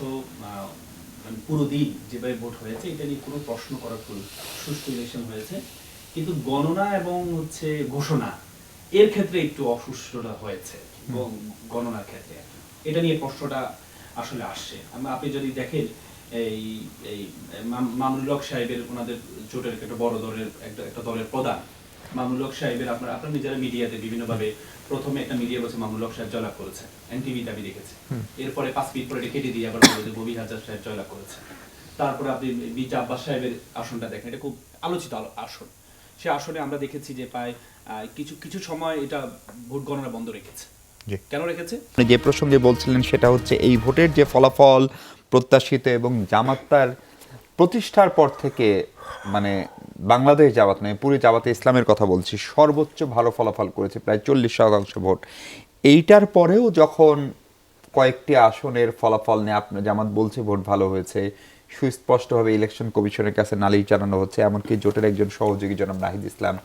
মানে পুরো দিন যেভাবে ভোট হয়েছে এটা নিয়ে কোনো প্রশ্ন করার সুষ্ঠু ইলেকশন হয়েছে। কিন্তু গণনা এবং হচ্ছে ঘোষণা এর ক্ষেত্রে একটু অসুষ্ঠুতা হয়েছে, এবং গণনার ক্ষেত্রে এটা নিয়ে প্রশ্নটা আসলে আসছে। আপনি যদি দেখেন এই মামুনুল হক সাহেবের, ওনাদের জোটের একটা বড় দলের একটা দলের প্রধান মামুনুল হক সাহেবের, আপনারা নিজেরা মিডিয়াতে বিভিন্নভাবে প্রথমে একটা মিডিয়া বলছে মামুনুল হক সাহেব জয়লাভ করেছে, এনটিভিতে আমি দেখেছি। এরপরে 5 মিনিট পরে এটা কেটে দিয়ে আবার বলছে ববি হাজার সাহেব জয়লাভ করেছে। তারপরে আপনি বিটা আব্বাস সাহেবের আসনটা দেখেন, এটা খুব আলোচিত আসন। সে আসনে আমরা দেখেছি যে প্রায় কিছু সময় এটা ভোট গণনা বন্ধ রেখেছে। কেন রেখেছে? যে প্রসঙ্গে বলছিলেন সেটা হচ্ছে এই ভোটের যে ফলাফল প্রত্যাশিত, এবং জামাত তার প্রতিষ্ঠার পর থেকে, মানে বাংলাদেশ জামাত নয়, পুরো জামাতে ইসলামের কথা বলছি, সর্বোচ্চ ভালো ফলাফল করেছে, প্রায় 40% ভোট। এইটার পরেও যখন কয়েকটি আসনের ফলাফল নিয়ে আপনার জামাত বলছে ভোট ভালো হয়েছে, সুস্পষ্টভাবে ইলেকশন কমিশনের কাছে নালিশ জানানো হচ্ছে, এমনকি জোটের একজন সহযোগী জনাব নাহিদ ইসলাম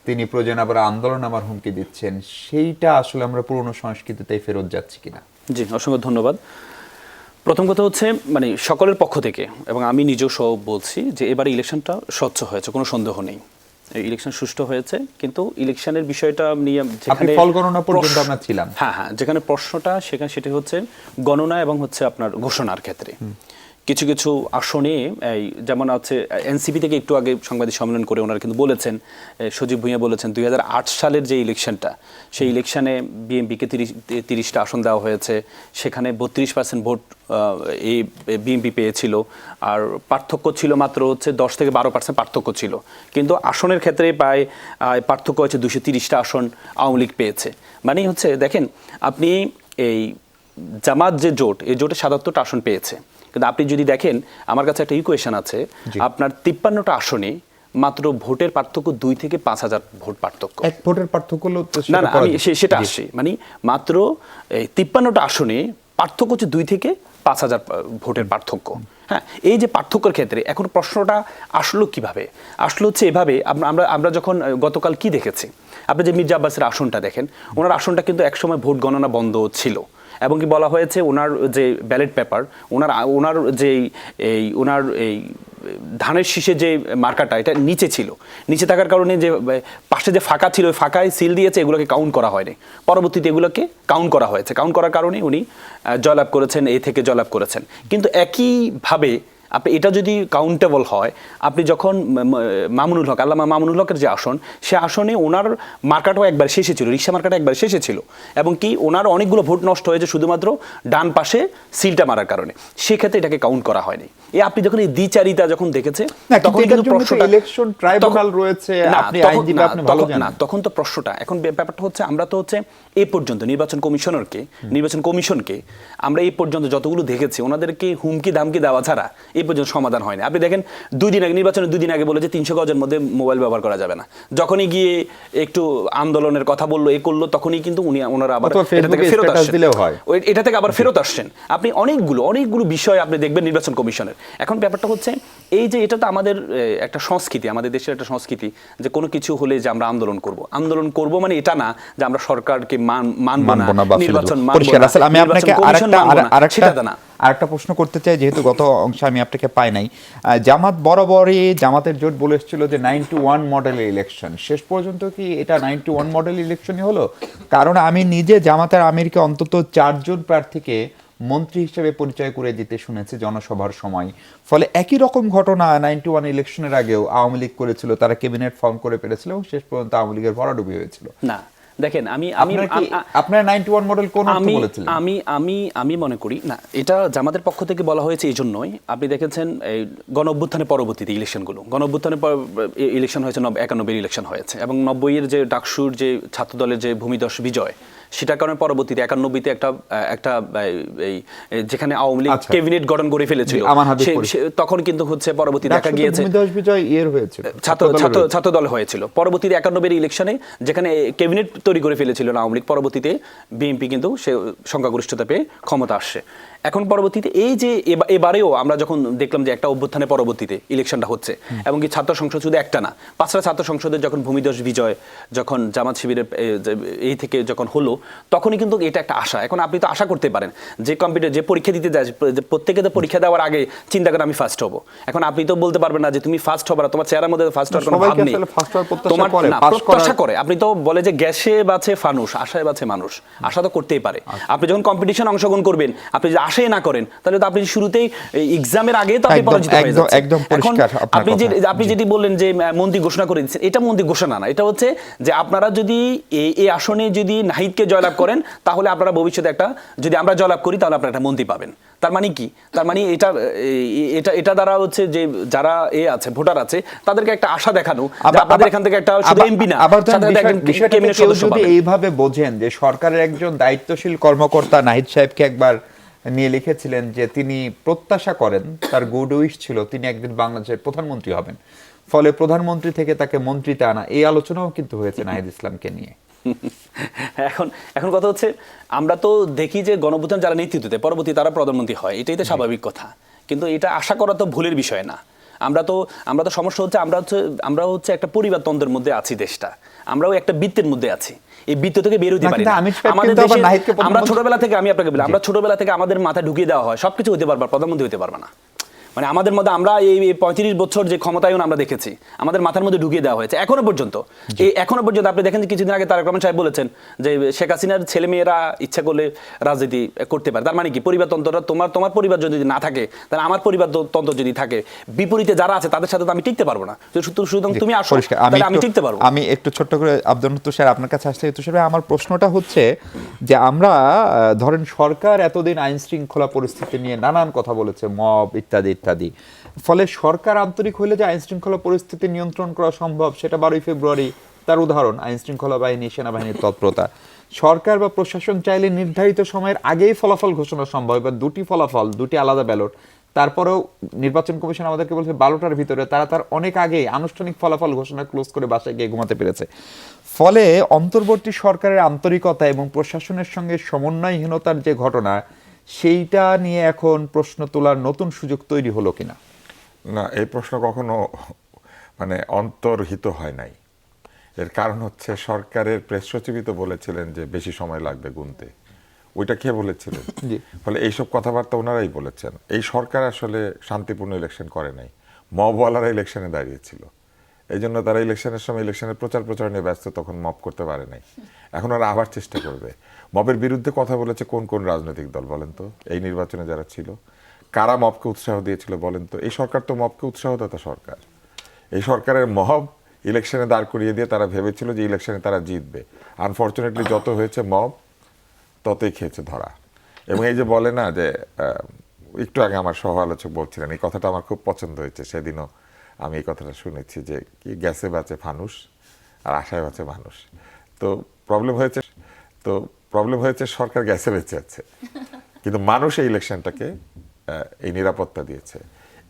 তিনি প্রয়োজন আবার আন্দোলন আমার হুমকি দিচ্ছেন, সেইটা আসলে আমরা পুরনো সংস্কৃতিতেই ফেরত যাচ্ছি কিনা? জি, অসংখ্য ধন্যবাদ। প্রথম কথা হচ্ছে মানে সকলের পক্ষ থেকে, এবং আমি নিজেও সহ বলছি যে এবারে ইলেকশনটা স্বচ্ছ হয়েছে, কোনো সন্দেহ নেই। ইলেকশন সুষ্ঠু হয়েছে, কিন্তু ইলেকশনের বিষয়টা নিয়ে আপনি ফল গণনা পর্যন্ত আমরা ছিলাম। হ্যাঁ, যেখানে প্রশ্নটা সেটা হচ্ছে গণনা এবং হচ্ছে আপনার ঘোষণার ক্ষেত্রে কিছু কিছু আসনে, যেমন আছে এনসিপি থেকে একটু আগে সাংবাদিক সম্মেলন করে ওনারা কিন্তু বলেছেন, সজীব ভুঁইয়া বলেছেন 2008 সালের যে ইলেকশনটা, সেই ইলেকশনে বিএনপিকে 30টা আসন দেওয়া হয়েছে, সেখানে 32% ভোট এই বিএনপি পেয়েছিল, আর পার্থক্য ছিল মাত্র হচ্ছে 10 থেকে 12% পার্থক্য ছিল। কিন্তু আসনের ক্ষেত্রে প্রায় পার্থক্য হচ্ছে 230টা আসন আওয়ামী লীগ পেয়েছে। মানে হচ্ছে দেখেন আপনি এই জামাত যে জোট, এই জোটে 77টা আসন পেয়েছে, কিন্তু আপনি যদি দেখেন আমার কাছে একটা ইকুয়েশন আছে, আপনার 53টা আসনে মাত্র ভোটের পার্থক্য 2 থেকে 5,000 ভোট পার্থক্য। এক ভোটের পার্থক্য না, আমি সেটা আসছি, মানে মাত্র 53টা আসনে পার্থক্য হচ্ছে 2 থেকে 5,000 ভোটের পার্থক্য। হ্যাঁ, এই যে পার্থক্যের ক্ষেত্রে এখন প্রশ্নটা আসলো কিভাবে? আসলো হচ্ছে এভাবে, আমরা যখন গতকাল কি দেখেছি, আপনি যে মির্জা আব্বাসের আসনটা দেখেন, ওনার আসনটা কিন্তু একসময় ভোট গণনা বন্ধ ছিল, এবং কি বলা হয়েছে ওনার যে ব্যালট পেপার, ওনার যে ওনার এই ধানের শীষে যে মার্কাটা এটা নিচে ছিল, নিচে থাকার কারণে যে পাশে যে ফাঁকা ছিল ওই ফাঁকায় সিল দিয়েছে, এগুলোকে কাউন্ট করা হয়নি। পরবর্তীতে এগুলোকে কাউন্ট করা হয়েছে, কাউন্ট করার কারণে উনি জয়লাভ করেছেন, এই থেকে জয়লাভ করেছেন। কিন্তু একইভাবে আপনি এটা যদি কাউন্টেবল হয়, আপনি যখন মামুনুল হক, আল্লামা মামুনুল হকের যে আসন, সে আসনে ওনার মার্কাটাও একবার শেষে ছিল, রিক্সা মার্কাটা একবার শেষে ছিল, এবং কি ওনার অনেকগুলো ভোট নষ্ট হয়েছে শুধুমাত্র ডান পাশে সিলটা মারার কারণে, সেক্ষেত্রে এটাকে কাউন্ট করা হয়নি। আপনি যখন এই দ্বিচারিতা যখন দেখেছেন, তখন কিন্তু প্রশ্নটা ইলেকশন ট্রাইব্যুনাল রয়েছে, আপনি আইনজীবী, আপনি ভালো জানেন। তখন তো প্রশ্নটা, এখন ব্যাপারটা হচ্ছে আমরা তো হচ্ছে এই পর্যন্ত নির্বাচন কমিশনকে আমরা এই পর্যন্ত যতগুলো দেখেছি, ওনাদেরকে হুমকি দামকি দেওয়া ছাড়া এই পর্যন্ত সমাধান হয়নি। আপনি দেখেন নির্বাচনের 2 দিন আগে বলে যে 300 গজের মধ্যে মোবাইল ব্যবহার করা যাবে না, যখনই গিয়ে একটু আন্দোলনের কথা বললো, করলো, তখনই কিন্তু ওনারা আবার এটা থেকে ফেরত আসছেন, এটা থেকে আবার ফেরত আসছেন। আপনি অনেকগুলো বিষয় আপনি দেখবেন নির্বাচন কমিশনের। এখন ব্যাপারটা হচ্ছে এই যে এটা তো আমাদের একটা সংস্কৃতি, আমাদের দেশের একটা সংস্কৃতি যে কোনো কিছু হলে যে আমরা আন্দোলন করব মানে এটা না যে আমরা সরকারকে মানব না, নির্বাচন মানব না, আমি আপনাকে আরেকটা প্রশ্ন করতে চাই, যেহেতু গত অংশে আমি আপনাকে পাই নাই। জামাত বরাবরই, জামাতের জোট বলে এসেছিল যে 91 মডেলের ইলেকশন, শেষ পর্যন্ত কি এটা 91 মডেল ইলেকশনই হলো? কারণ আমি নিজে জামাতের আমিরকে অন্তত 4 জন প্রার্থীকে মন্ত্রী হিসেবে পরিচয় করে দিতে শুনেছি জনসভার সময়। ফলে একই রকম ঘটনা 91 ইলেকশনের আগেও আওয়ামী লীগ করেছিল, তারা ক্যাবিনেট ফর্ম করে পেরেছিল এবং শেষ পর্যন্ত আওয়ামী লীগের ভরাডুবি হয়েছিল। না দেখেন, আপনার 91 মডেল কোন অর্থে বলেছিলেন? আমি মনে করি না, এটা জামাতের পক্ষ থেকে বলা হয়েছে এই জন্যই। আপনি দেখেছেন এই গণ অভ্যুত্থানের পরবর্তীতে ইলেকশনগুলো, গণ অভ্যুত্থানের ইলেকশন হয়েছে 91 ইলেকশন হয়েছে, এবং 90-এর যে ডাকসুর যে ছাত্র দলের যে ভূমিদস্যু বিজয়, সেটার কারণে পরবর্তীতে 91-তে একটা যেখানে আওয়ামী লীগ ক্যাবিনেট গঠন করে ফেলেছিল, তখন কিন্তু হচ্ছে পরবর্তী দেখা গিয়েছে ছাত্র দল হয়েছিল। পরবর্তীতে 91-এর ইলেকশনে যেখানে ক্যাবিনেট তৈরি করে ফেলেছিল আওয়ামী লীগ, পরবর্তীতে বিএনপি কিন্তু সে সংখ্যাগরিষ্ঠতা পেয়ে ক্ষমতা আসছে। এখন পরবর্তীতে এই যে এবারেও আমরা যখন দেখলাম যে একটা অভ্যুত্থানের পরবর্তীতে ইলেকশনটা হচ্ছে, এবং কি ছাত্র সংসদ শুধু একটা না, 5টা ছাত্র সংসদের যখন ভূমিদস্যু বিজয় যখন জামাত শিবিরের এই থেকে যখন হলো, তখনই কিন্তু এটা একটা আশা। এখন আপনি তো আশা করতে পারেন যে পরীক্ষা দিতে যায়, প্রত্যেকে তো পরীক্ষা দেওয়ার আগে চিন্তা করে আমি ফার্স্ট হবো। এখন আপনি তো বলতে পারবেন না যে তুমি ফার্স্ট হবে না, তোমার চেহারার মধ্যে ফার্স্ট হওয়ার কোনো ভাব নেই, তোমার প্রত্যাশা করে। আপনি তো বলে যে গ্যাসে বাছে ফানুস, আশায় বাছে মানুষ, আশা তো করতেই পারে। আপনি যখন কম্পিটিশন অংশগ্রহণ করবেন, আপনি যদি আশাই না করেন, তাহলে তো আপনি শুরুতেই এক্সামের আগে তো আপনি পরাজিত হয়ে যাচ্ছেন। এখন আপনি যেটি বললেন যে মন্ত্রী ঘোষণা করে দিচ্ছেন, এটা মন্ত্রী ঘোষণা না, এটা হচ্ছে যে আপনারা যদি এই আসনে যদি নাহিদকে জয়লাভ করেন, তাহলে আপনারা ভবিষ্যতে যদি আমরা জয়লাভ করি, তাহলে আপনারা একটা মন্ত্রী পাবেন। তার মানে কি? তার মানে এটা দ্বারা হচ্ছে যে যারা আছে ভোটার আছে, তাদেরকে একটা আশা দেখানো, আপনাদের এখান থেকে একটা শুধু এমপি না, যদি এইভাবে বোঝেন যে সরকারের একজন দায়িত্বশীল কর্মকর্তা নাহিদ সাহেবকে একবার নিয়ে লিখেছিলেন যে তিনি প্রত্যাশা করেন, তার গুড উইশ ছিল তিনি একদিন বাংলাদেশের প্রধানমন্ত্রী হবেন, ফলে প্রধানমন্ত্রী থেকে তাকে মন্ত্রীতে আনা, এই আলোচনাও কিন্তু হয়েছে নাহিদ ইসলামকে নিয়ে। এখন কথা হচ্ছে, আমরা তো দেখি যে গণঅভ্যুত্থান যারা নেতৃত্ব দেয়, পরবর্তী তারা প্রধানমন্ত্রী হয়, এটাই তো স্বাভাবিক কথা। কিন্তু এটা আশা করা তো ভুলের বিষয় না। আমরা তো সমস্যা হচ্ছে আমরা হচ্ছে একটা পরিবারতন্ত্রের মধ্যে আছি, দেশটা আমরাও একটা বৃত্তের মধ্যে আছি, এই বৃত্ত থেকে বের হতে পারি না। আমাদের দেশে আমরা ছোটবেলা থেকে, আমি আপনাকে বলি, আমরা ছোটবেলা থেকে আমাদের মাথায় ঢুকিয়ে দেওয়া হয় সবকিছু হতে পারবা, প্রধানমন্ত্রী হতে পারবা না। মানে আমাদের মধ্যে আমরা এই 35 বছর যে ক্ষমতায়ন আমরা দেখেছি, আমাদের মাথার মধ্যে ঢুকিয়ে দেওয়া হয়েছে এখনো পর্যন্ত। আপনি দেখেন যে কিছুদিন আগে তারেক রহমান সাহেব বলেছেন যে শেখ হাসিনার ছেলে মেয়েরা ইচ্ছা করলে রাজনীতি করতে পারে। তার মানে কি? পরিবারতন্ত্রটা তোমার পরিবার যদি না থাকে, তাহলে আমার পরিবারতন্ত্র যদি থাকে, বিপরীতে যারা আছে তাদের সাথে তো আমি টিকতে পারবো না। সুতরাং তুমি আসো, তাহলে আমি টিকতে পারবো। আমি একটু ছোট্ট করে আব্দুল তুষার আপনার কাছে আসলে, তুষার ভাই, আমার প্রশ্নটা হচ্ছে যে আমরা ধরেন সরকার এতদিন আইন শৃঙ্খলা পরিস্থিতি নিয়ে নানান কথা বলেছে, মব ইত্যাদি ইত্যাদি, ফলে সরকার আন্তরিক হলে যে আইন শৃঙ্খলা পরিস্থিতি নিয়ন্ত্রণ করা সম্ভব, সেটা 12 ফেব্রুয়ারি তার উদাহরণ। আইন শৃঙ্খলা বাহিনী, সেনাবাহিনীর তৎপরতা, সরকার বা প্রশাসন চাইলে নির্ধারিত সময়ের আগেই ফলাফল ঘোষণা সম্ভব। বা দুটি ফলাফল, দুটি আলাদা ব্যালট, তারপরেও নির্বাচন কমিশন আমাদেরকে বলছে 12টার ভিতরে তার অনেক আগেই আনুষ্ঠানিক ফলাফল ঘোষণা ক্লোজ করে বাসায় গিয়ে ঘুমাতে পেরেছে। ফলে অন্তর্বর্তী সরকারের আন্তরিকতা এবং প্রশাসনের সঙ্গে সমন্বয়হীনতার যে ঘটনা, সেইটা নিয়ে এখন প্রশ্ন তোলার নতুন সুযোগ তৈরি হলো কিনা? না, এই প্রশ্ন কখনো অন্তর্হিত হয় নাই। এর কারণ হচ্ছে সরকারের প্রেস সচিবই তো বলেছিলেন যে বেশি সময় লাগবে গুনতে, ওইটা কে বলেছিলেন? ফলে এইসব কথাবার্তা ওনারাই বলেছেন। এই সরকার আসলে শান্তিপূর্ণ ইলেকশন করে নাই, মবওয়ালারা ইলেকশনে দাঁড়িয়েছিল, এই জন্য তারা ইলেকশনের সময় ইলেকশনের প্রচার নিয়ে ব্যস্ত, তখন মব করতে পারে নাই। এখন ওরা আবার চেষ্টা করবে। মবের বিরুদ্ধে কথা বলেছে কোন কোন রাজনৈতিক দল বলেন তো এই নির্বাচনে যারা ছিল? কারা মবকে উৎসাহ দিয়েছিল বলেন তো? এই সরকার তো মবকে উৎসাহদাতা সরকার। এই সরকারের মব ইলেকশনে দাঁড় করিয়ে দিয়ে তারা ভেবেছিল যে ইলেকশনে তারা জিতবে। আনফর্চুনেটলি যত হয়েছে মব ততই খেয়েছে ধরা। এবং এই যে বলে না যে একটু আগে আমার সহ আলোচক বলছিলেন, এই কথাটা আমার খুব পছন্দ হয়েছে, সেদিনও আমি এই কথাটা শুনেছি যে কি গ্যাসে বাঁচে ফানুস আর আশায় বাঁচে মানুষ। তো প্রবলেম হয়েছে সরকার গ্যাসে বেঁচে আছে, কিন্তু মানুষ এই ইলেকশনটাকে এই নিরাপত্তা দিয়েছে।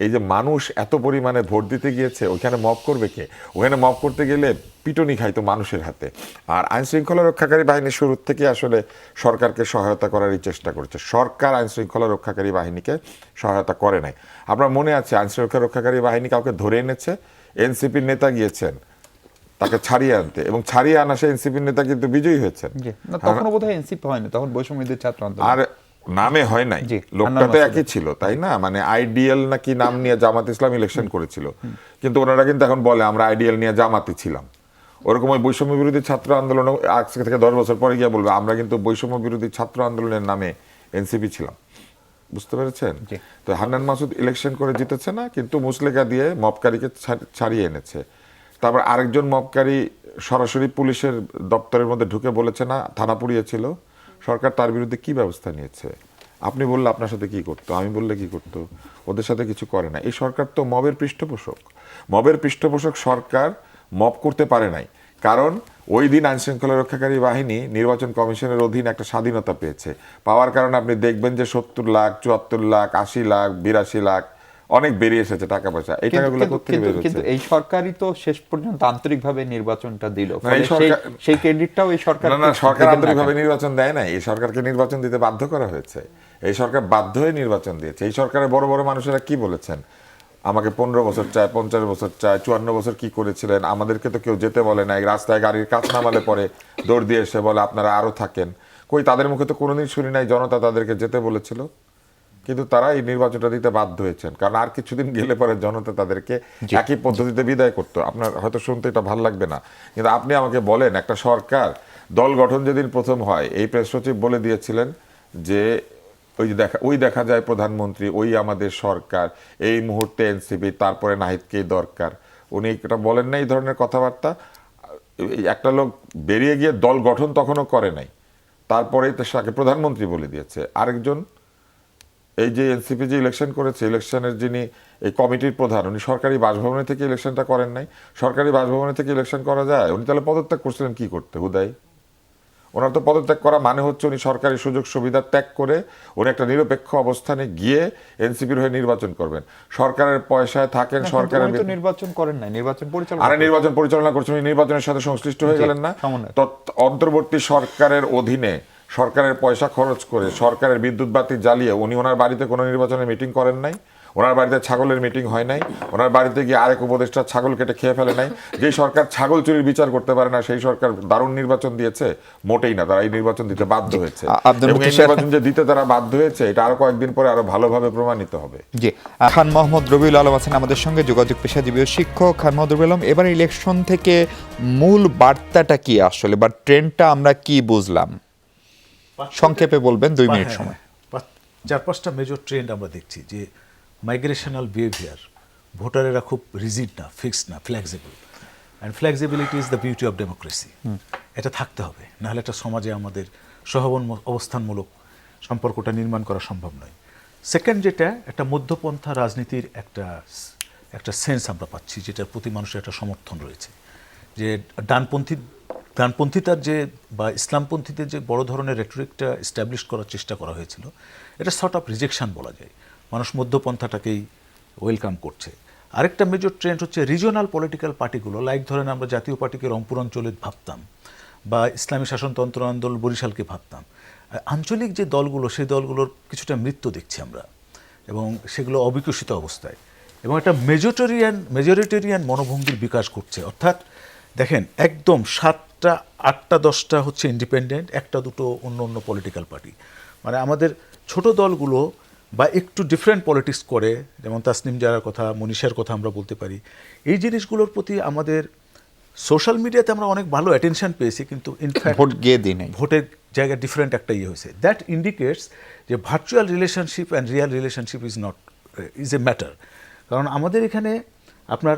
এই যে মানুষ এত পরিমাণে ভোট দিতে গিয়েছে, ওখানে মব করবে কে? ওখানে মব করতে গেলে পিটুনি খাইতো মানুষের হাতে। আর আইন শৃঙ্খলা রক্ষাকারী বাহিনী শুরুর থেকে আসলে সরকারকে সহায়তা করারই চেষ্টা করেছে। সরকার আইন শৃঙ্খলা রক্ষাকারী বাহিনীকে সহায়তা করে নাই। আপনার মনে আছে আইন শৃঙ্খলা রক্ষাকারী বাহিনী কাউকে ধরে এনেছে, এনসিপির নেতা গিয়েছেন তাকে ছাড়িয়ে আনতে, এবং ছাড়িয়ে আনা সেই এনসিপির নেতা কিন্তু বিজয়ী হয়েছেন। তখন বোধহয় এনসিপি হয়নি, তখন বৈষম্যদের ছাত্র আন্দোলন। আর নামে হয় নাই, জি, লোকটা তো একই ছিল, তাই না? মানে আইডিএল নাকি নাম নিয়ে জামাত ইসলাম ইলেকশন করেছিল, কিন্তু ওনারা কিন্তু এখন বলে আমরা আইডিএল নিয়ে জামাতি ছিলাম। ওরকম ওই বৈষম্য বিরোধী ছাত্র আন্দোলন আজ থেকে 10 বছর পরে গিয়ে বলবে আমরা কিন্তু বৈষম্য বিরোধী ছাত্র আন্দোলনের নামে এনসিপি ছিলাম। বুঝতে পেরেছেন? তো হান্নান মাসুদ ইলেকশন করে জিতেছে না, কিন্তু মুসলেকা দিয়ে মবকারীকে ছাড়িয়ে এনেছে। তারপর আরেকজন মবকারী সরাসরি পুলিশের দপ্তরের মধ্যে ঢুকে বলেছে না থানা পুড়িয়েছিল, সরকার তার বিরুদ্ধে কি ব্যবস্থা নিয়েছে? আপনি বললে আপনার সাথে কি করতো, আমি বললে কি করতো? ওদের সাথে কিছু করে না। এই সরকার তো মবের পৃষ্ঠপোষক। মবের পৃষ্ঠপোষক সরকার মব করতে পারে নাই, কারণ ওই দিন আইন শৃঙ্খলা রক্ষাকারী বাহিনী নির্বাচন কমিশনের অধীন একটা স্বাধীনতা পেয়েছে। পাওয়ার কারণে আপনি দেখবেন যে 70 লাখ, 74 লাখ, 80 লাখ, 82 লাখ অনেক বেরিয়ে এসেছে টাকা পয়সা। এই টাকাগুলো কোথেকে বের হচ্ছে? কিন্তু এই সরকারই তো শেষ পর্যন্ত আন্তরিকভাবে নির্বাচনটা দিল, সরকার সেই ক্রেডিটটাও এই সরকার। না, সরকার আন্তরিকভাবে নির্বাচন দেয় না, এই সরকারকে নির্বাচন দিতে বাধ্য করা হয়েছে। এই সরকার বাধ্য হয়ে নির্বাচন দিয়েছে। এই সরকারের বড় বড় মানুষেরা কি বলেছেন? আমাকে 15 বছর চায়, 50 বছর চায়, 54 বছর কি করেছিলেন? আমাদেরকে তো কেউ যেতে বলে না। রাস্তায় গাড়ির কাজ নামালে পরে দৌড় দিয়ে এসে বলে আপনারা আরো থাকেন। কই, তাদের মুখে তো কোনোদিন শুনি নাই জনতা তাদেরকে যেতে বলেছিল। কিন্তু তারা এই নির্বাচনটা দিতে বাধ্য হয়েছেন, কারণ আর কিছুদিন গেলে পরে জনতা তাদেরকে একই পদ্ধতিতে বিদায় করতো। আপনার হয়তো শুনতে এটা ভালো লাগবে না, কিন্তু আপনি আমাকে বলেন, একটা সরকার দল গঠন যেদিন প্রথম হয়, এই প্রেস সচিব বলে দিয়েছিলেন যে ওই দেখা যায় প্রধানমন্ত্রী, ওই আমাদের সরকার, এই মুহূর্তে এনসিপি, তারপরে নাহিদকেই দরকার। উনি এটা বলেন না এই ধরনের কথাবার্তা। একটা লোক বেরিয়ে গিয়ে দল গঠন তখনও করে নাই, তারপরেই তাকে প্রধানমন্ত্রী বলে দিয়েছে। আরেকজন এই যে এনসিপি যে ইলেকশন করেছে, ইলেকশনের যিনি এই কমিটির প্রধান, উনি সরকারি বাসভবনে থেকে ইলেকশনটা করেন নাই। সরকারি বাসভবনে থেকে ইলেকশন করা যায়? উনি তাহলে পদত্যাগ করছিলেন কি করতে? হুদাই ওনার তো পদত্যাগ করা মানে হচ্ছে উনি সরকারি সুযোগ সুবিধা ত্যাগ করে উনি একটা নিরপেক্ষ অবস্থানে গিয়ে এনসিপির হয়ে নির্বাচন করবেন। সরকারের পয়সায় থাকেন, সরকারের নির্বাচন করেন নাই, নির্বাচন পরিচালনা করছেন, উনি নির্বাচনের সাথে সংশ্লিষ্ট হয়ে গেলেন না। অন্তর্বর্তী সরকারের অধীনে সরকারের পয়সা খরচ করে সরকারের বিদ্যুৎ বাতি জ্বালিয়ে উনি ওনার বাড়িতে কোনো নির্বাচনের মিটিং করেন নাই, ওনার বাড়িতে ছাগলের মিটিং হয় নাই, ওনার বাড়িতে গিয়ে আরেক উপদেষ্টা ছাগল কেটে খেয়ে ফেলে নাই। যে সরকার ছাগল চুরির বিচার করতে পারে না, সেই সরকার দারুণ নির্বাচন দিয়েছে? মোটেই না, তারা এই নির্বাচন দিতে বাধ্য হয়েছে। এবং এই নির্বাচন যে দিতে তারা বাধ্য হয়েছে, এটা আরো কয়েকদিন পরে আরো ভালোভাবে প্রমাণিত হবে। জি, খান মোহাম্মদ রবিউল আলম আছেন আমাদের সঙ্গে, যোগাযোগ পেশাজীবী ও শিক্ষক। খান মোহাম্মদ রবিউল আলম, এবার ইলেকশন থেকে মূল বার্তাটা কি আসলে, বা ট্রেন্ডটা আমরা কি বুঝলাম? সংক্ষেপে বলবেন, 2 মিনিট সময়। 4-5টা মেজর ট্রেন্ড আমরা দেখছি যে মাইগ্রেশনাল বিহেভিয়ার, ভোটারেরা খুব রিজিড না, ফিক্সড না, flexible. And flexibility is the beauty of democracy. এটা থাকতে হবে, নাহলে একটা সমাজে আমাদের অবস্থানমূলক সম্পর্কটা নির্মাণ করা সম্ভব নয়। সেকেন্ড যেটা, একটা মধ্যপন্থা রাজনীতির একটা সেন্স আমরা পাচ্ছি, যেটার প্রতি মানুষের একটা সমর্থন রয়েছে। যে ডানপন্থিতার যে বা ইসলামপন্থীদের যে বড় ধরনের রেটরিকটা এস্টাবলিশ করার চেষ্টা করা হয়েছিল, এটা সর্ট অফ রিজেকশন বলা যায়। মানুষ মধ্যপন্থাটাকেই ওয়েলকাম করছে। আরেকটা মেজর ট্রেন্ড হচ্ছে রিজিওনাল পলিটিক্যাল পার্টিগুলো, লাইক ধরেন আমরা জাতীয় পার্টিকে রংপুর অঞ্চলে ভাবতাম, বা ইসলামী শাসনতন্ত্র আন্দোলন বরিশালকে ভাবতাম। আঞ্চলিক যে দলগুলো, সেই দলগুলোর কিছুটা মৃত্যু দেখছি আমরা, এবং সেগুলো অবিকশিত অবস্থায়, এবং একটা মেজরিটেরিয়ান মনোভঙ্গির বিকাশ ঘটছে। অর্থাৎ দেখেন, একদম 7টা 8টা 10টা হচ্ছে ইন্ডিপেন্ডেন্ট, 1-2 অন্য পলিটিক্যাল পার্টি। মানে আমাদের ছোট দলগুলো বা একটু ডিফারেন্ট পলিটিক্স করে, যেমন তাসনিম জারার কথা, মনীষার কথা আমরা বলতে পারি, এই জিনিসগুলোর প্রতি আমাদের সোশ্যাল মিডিয়াতে আমরা অনেক ভালো অ্যাটেনশন পেয়েছি, কিন্তু ইনফ্যাক্ট ভোটে জায়গায় ডিফারেন্ট একটা ইয়ে হয়েছে। দ্যাট ইন্ডিকেটস যে virtual relationship and Real relationship is a matter. কারণ আমাদের এখানে আপনার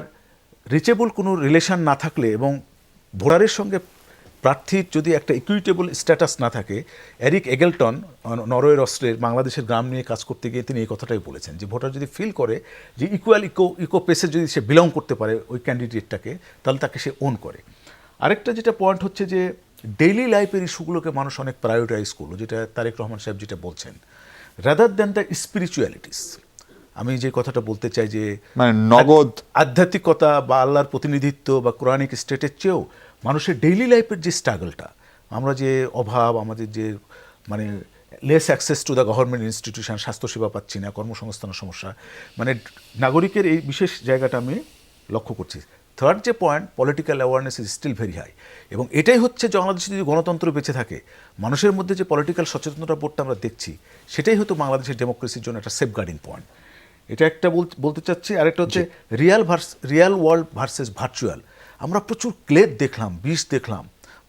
রিচেবল কোনো রিলেশন না থাকলে এবং ভোটারের সঙ্গে প্রার্থীর যদি একটা ইকুইটেবল স্ট্যাটাস না থাকে, এরিক এগেলটন নরওয়ের অস্ট্রের বাংলাদেশের গ্রাম নিয়ে কাজ করতে গিয়ে তিনি এই কথাটাই বলেছেন যে ভোটার যদি ফিল করে যে ইকুয়াল ইকো পেসে যদি সে বিলং করতে পারে ওই ক্যান্ডিডেটটাকে, তাহলে তাকে সে ওন করে। আরেকটা যেটা পয়েন্ট হচ্ছে যে ডেইলি লাইফের ইস্যুগুলোকে মানুষ অনেক প্রায়োরিটাইজ করলো, যেটা তারেক রহমান সাহেব যেটা বলছেন, রাদার দ্যান দ্য স্পিরিচুয়ালিটিস। আমি যে কথাটা বলতে চাই যে মানে নগদ আধ্যাত্মিকতা বা আল্লাহর প্রতিনিধিত্ব বা কোরআনিক স্টেটের চেয়েও মানুষের ডেইলি লাইফের যে স্ট্রাগলটা, আমরা যে অভাব, আমাদের যে মানে less access to the government institution, স্বাস্থ্যসেবা পাচ্ছি না, কর্মসংস্থানের সমস্যা, মানে নাগরিকের এই বিশেষ জায়গাটা আমি লক্ষ্য করছি। থার্ড যে point, political awareness is still very high, এবং এটাই হচ্ছে বাংলাদেশে যদি গণতন্ত্র বেঁচে থাকে, মানুষের মধ্যে যে পলিটিক্যাল সচেতনতা বোধটা আমরা দেখছি, সেটাই হয়তো বাংলাদেশের ডেমোক্রেসির জন্য একটা সেফগার্ডিং পয়েন্ট। এটা একটা বলতে চাচ্ছি। আরেকটা হচ্ছে রিয়াল ওয়ার্ল্ড ভার্সেস ভার্চুয়াল। আমরা প্রচুর ক্লেপ দেখলাম, বিষ দেখলাম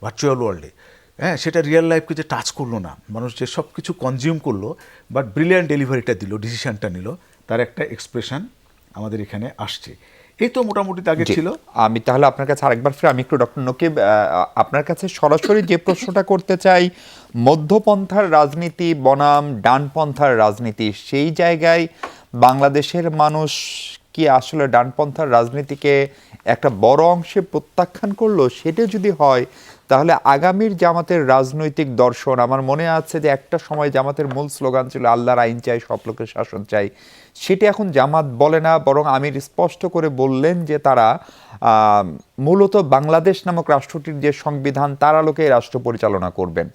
ভার্চুয়াল ওয়ার্ল্ডে, হ্যাঁ, সেটা রিয়েল লাইফকে যে টাচ করলো না, মানুষ যে সব কিছু কনজিউম করলো বাট ব্রিলিয়ান্ট ডেলিভারিটা দিল, ডিসিশনটা নিল, তার একটা এক্সপ্রেশন আমাদের এখানে আসছে। এই তো মোটামুটি আগে ছিল। আমি তাহলে আপনার কাছে আরেকবার ফিরে আমি একটু ডক্টর নকিব আপনার কাছে সরাসরি যে প্রশ্নটা করতে চাই, মধ্যপন্থার রাজনীতি বনাম ডানপন্থার রাজনীতি, সেই জায়গায় বাংলাদেশের মানুষ কি আসলে ডানপন্থার রাজনীতিকে একটা বড় অংশে প্রত্যাখ্যান করলো? সেটা যদি হয় তাহলে আগামীর জামাতের রাজনৈতিক দর্শন, আমার মনে আছে যে একটা সময় জামাতের মূল স্লোগান ছিল আল্লাহর আইন চাই, সব লোকের শাসন চাই, সেটা এখন জামাত বলে না, বরং আমির স্পষ্ট করে বললেন যে তারা মূলত বাংলাদেশ নামক রাষ্ট্রটির যে সংবিধান তার আলোকে রাষ্ট্র পরিচালনা করবেন।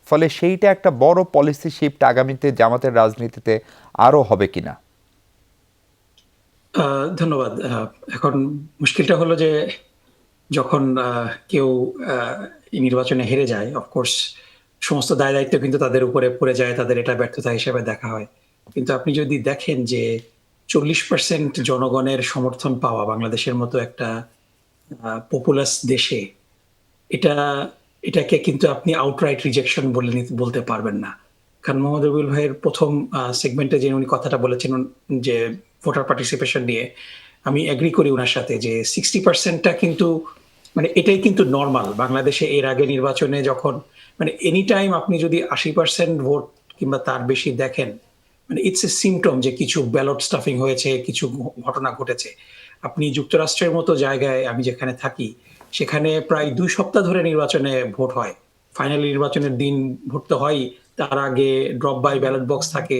ফলে সেইটা একটা বড় পলিসি শিফট আগামীতে জামাতের রাজনীতিতে আরও হবে কিনা? ধন্যবাদ। এখন মুশকিলটা হলো যে যখন কেউ নির্বাচনে হেরে যায়, অফকোর্স সমস্ত দায় দায়িত্ব কিন্তু তাদের উপরে পড়ে যায়, তাদের এটা ব্যর্থতা হিসেবে দেখা হয়। কিন্তু আপনি যদি দেখেন যে 40% জনগণের সমর্থন পাওয়া বাংলাদেশের মতো একটা পপুলাস দেশে, এটাকে কিন্তু আপনি আউটরাইট রিজেকশন বলতে পারবেন না। কারণ মোহাম্মদ রবিউল ভাইয়ের প্রথম সেগমেন্টে যে উনি কথাটা বলেছেন যে ভোটার পার্টিসিপেশন নিয়ে, আমি এগ্রি করি ওনার সাথে যে 60%টা কিন্তু মানে এটাই কিন্তু নর্মাল বাংলাদেশে। এর আগে নির্বাচনে যখন মানে এনি টাইম আপনি যদি 80% ভোট কিংবা তার বেশি দেখেন, মানে ইটস এ সিমটম যে কিছু ব্যালট স্টাফিং হয়েছে, কিছু ঘটনা ঘটেছে। আপনি যুক্তরাষ্ট্রের মতো জায়গায়, আমি যেখানে থাকি সেখানে প্রায় 2 সপ্তাহ ধরে নির্বাচনে ভোট হয়। ফাইনাল নির্বাচনের দিন ভোট তো হয়, তার আগে ড্রপ বাই ব্যালট বক্স থাকে।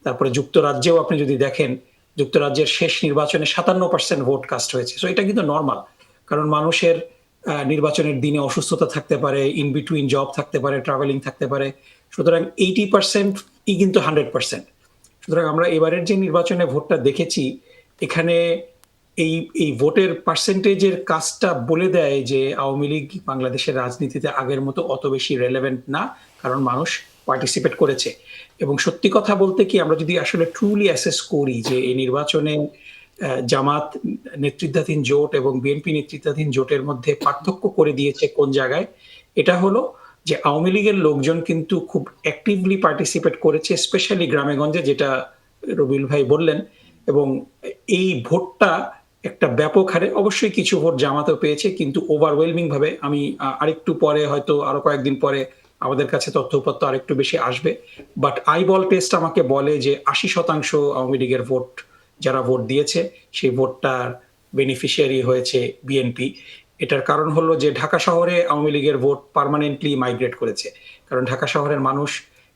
তারপরে যুক্তরাজ্যেও আপনি যদি দেখেন, যুক্তরাজ্যের শেষ নির্বাচনে 57% ভোট কাস্ট হয়েছে। সো এটা কিন্তু নর্মাল, কারণ মানুষের নির্বাচনের দিনে অসুস্থতা থাকতে পারে, ইন বিটুইন জব থাকতে পারে, ট্রাভেলিং থাকতে পারে। সুতরাং 80% ই কিন্তু 100%। সুতরাং আমরা এবারের যে নির্বাচনে ভোটটা দেখেছি, এখানে এই ভোটের পার্সেন্টেজের কাজটা বলে দেয় যে আওয়ামী লীগ বাংলাদেশের রাজনীতিতে আগের মতো অত বেশি রেলেভেন্ট না, কারণ মানুষ পার্টিসিপেট করেছে। এবং সত্যি কথা বলতে কি, আমরা যদি আসলে ট্রুলি অ্যাসেস করি যে এই নির্বাচনে জামাত নেতৃত্বাধীন জোট এবং বিএনপি নেতৃত্বাধীন জোটের মধ্যে পার্থক্য করে দিয়েছে কোন জায়গায়, এটা হলো যে আওয়ামী লীগের লোকজন কিন্তু খুব অ্যাক্টিভলি পার্টিসিপেট করেছে, স্পেশালি গ্রামে গঞ্জে, যেটা রবিউল ভাই বললেন। এবং এই ভোটটা একটা ব্যাপক হারে, অবশ্যই কিছু ভোট জামাতেও পেয়েছে, কিন্তু ওভারওয়েলমিং ভাবে, আমি আরেকটু পরে হয়তো আরো কয়েকদিন পরে আমাদের কাছে তথ্য উপাত্ত আরেকটু বেশি আসবে, বাট আইবল টেস্ট আমাকে বলে যে 80% আওয়ামী লীগের ভোট, যারা ভোট দিয়েছে সেই ভোটটার বেনিফিশিয়ারি হয়েছে বিএনপি। এটার কারণ হলো যে ঢাকা শহরে আওয়ামী লীগের ভোট পার্মানেন্টলি মাইগ্রেট করেছে, কারণ ঢাকা শহরের মানুষ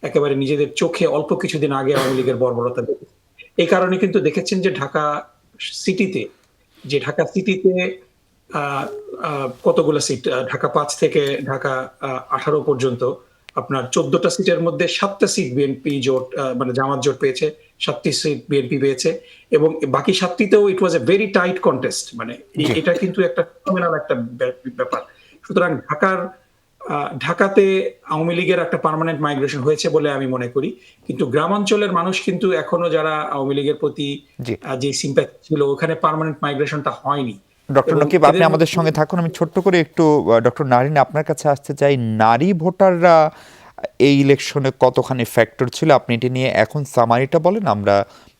একেবারে নিজেদের চোখে অল্প কিছুদিন আগে আওয়ামী লীগের বর্বরতা দেখেছে। এই কারণে কিন্তু দেখেছেন যে ঢাকা সিটিতে কতগুলো সিট, ঢাকা 5 থেকে ঢাকা 18 পর্যন্ত আপনার 14টা সিটের মধ্যে 7টা সিট বিএনপি জোট, মানে জামাত জোট পেয়েছে, 7টি সিট বিএনপি পেয়েছে, এবং বাকি 7টিতেও ইট ওয়াজ এ ভেরি টাইট কন্টেস্ট। মানে এটা কিন্তু একটা ফেনোমেনাল একটা ব্যাপার। সুতরাং ঢাকাতে আওয়ামী লীগের একটা পার্মানেন্ট মাইগ্রেশন হয়েছে বলে আমি মনে করি, কিন্তু গ্রামাঞ্চলের মানুষ কিন্তু এখনো যারা আওয়ামী লীগের প্রতি যে সিম্প্যাথি ছিল, ওখানে পার্মানেন্ট মাইগ্রেশনটা হয়নি। ডক্টর নকিব, আপনি আমাদের সঙ্গে থাকুন। আমি ছোট্ট করে একটু ডক্টর নারিন আপনার কাছে আসতে চাই। নারী ভোটাররা এই ইলেকশনে কতখানি ফ্যাক্টর ছিল, আপনি এটি নিয়ে এখন সামারিটা বলেন, আমরা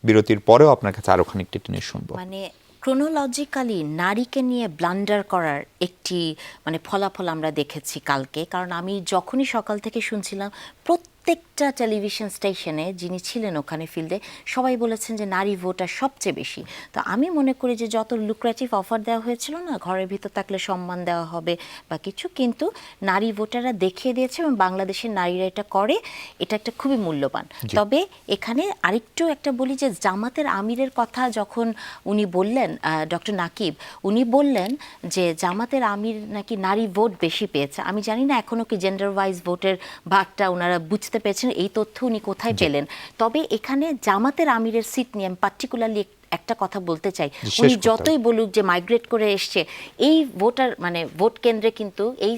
বিরতির পরেও আপনার কাছে আরো খানিকটা এটি নিয়ে শুনবো। মানে ক্রোনোলজিক্যালি নারীকে নিয়ে ব্লান্ডার করার একটি মানে ফলাফল আমরা দেখেছি কালকে। কারণ আমি যখনই সকাল থেকে শুনছিলাম প্রত্যেকটা টেলিভিশন স্টেশনে যিনি ছিলেন ওখানে ফিল্ডে সবাই বলেছেন যে নারী ভোটার সবচেয়ে বেশি। তো আমি মনে করি যে যত লুক্রেটিভ অফার দেওয়া হয়েছিল না, ঘরের ভিতর থাকলে সম্মান দেওয়া হবে বা কিছু, কিন্তু নারী ভোটাররা দেখিয়ে দিয়েছে এবং বাংলাদেশের নারীরা এটা করে, এটা একটা খুবই মূল্যবান। তবে এখানে আরেকটু একটা বলি যে জামাতের আমিরের কথা যখন উনি বললেন, ডক্টর নাকিব উনি বললেন যে জামাতের আমির নাকি নারী ভোট বেশি পেয়েছে। আমি জানি না এখনও কি জেন্ডার ওয়াইজ ভোটের ভাগটা ওনারা বুঝতে পেরেছেন, এই তথ্য উনি কোথায় পেলেন। তবে এখানে জামাতের আমিরের সিট নিয়ে আমি পার্টিকুলারলি একটা কথা বলতে চাই, উনি যতই বলুক যে মাইগ্রেট করে এসছে, এই ভোটার মানে ভোট কেন্দ্রে কিন্তু এই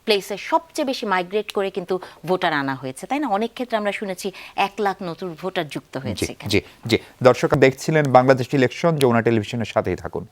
প্লেসে সবচেয়ে বেশি মাইগ্রেট করে কিন্তু ভোটার আনা হয়েছে, তাই না? অনেক ক্ষেত্রে আমরা শুনেছি 1 লাখ নতুন ভোটার যুক্ত হয়েছে এখানে। জি জি, দর্শক দেখছিলেন বাংলাদেশ ইলেকশন, যমুনা টেলিভিশনের সাথেই থাকুন।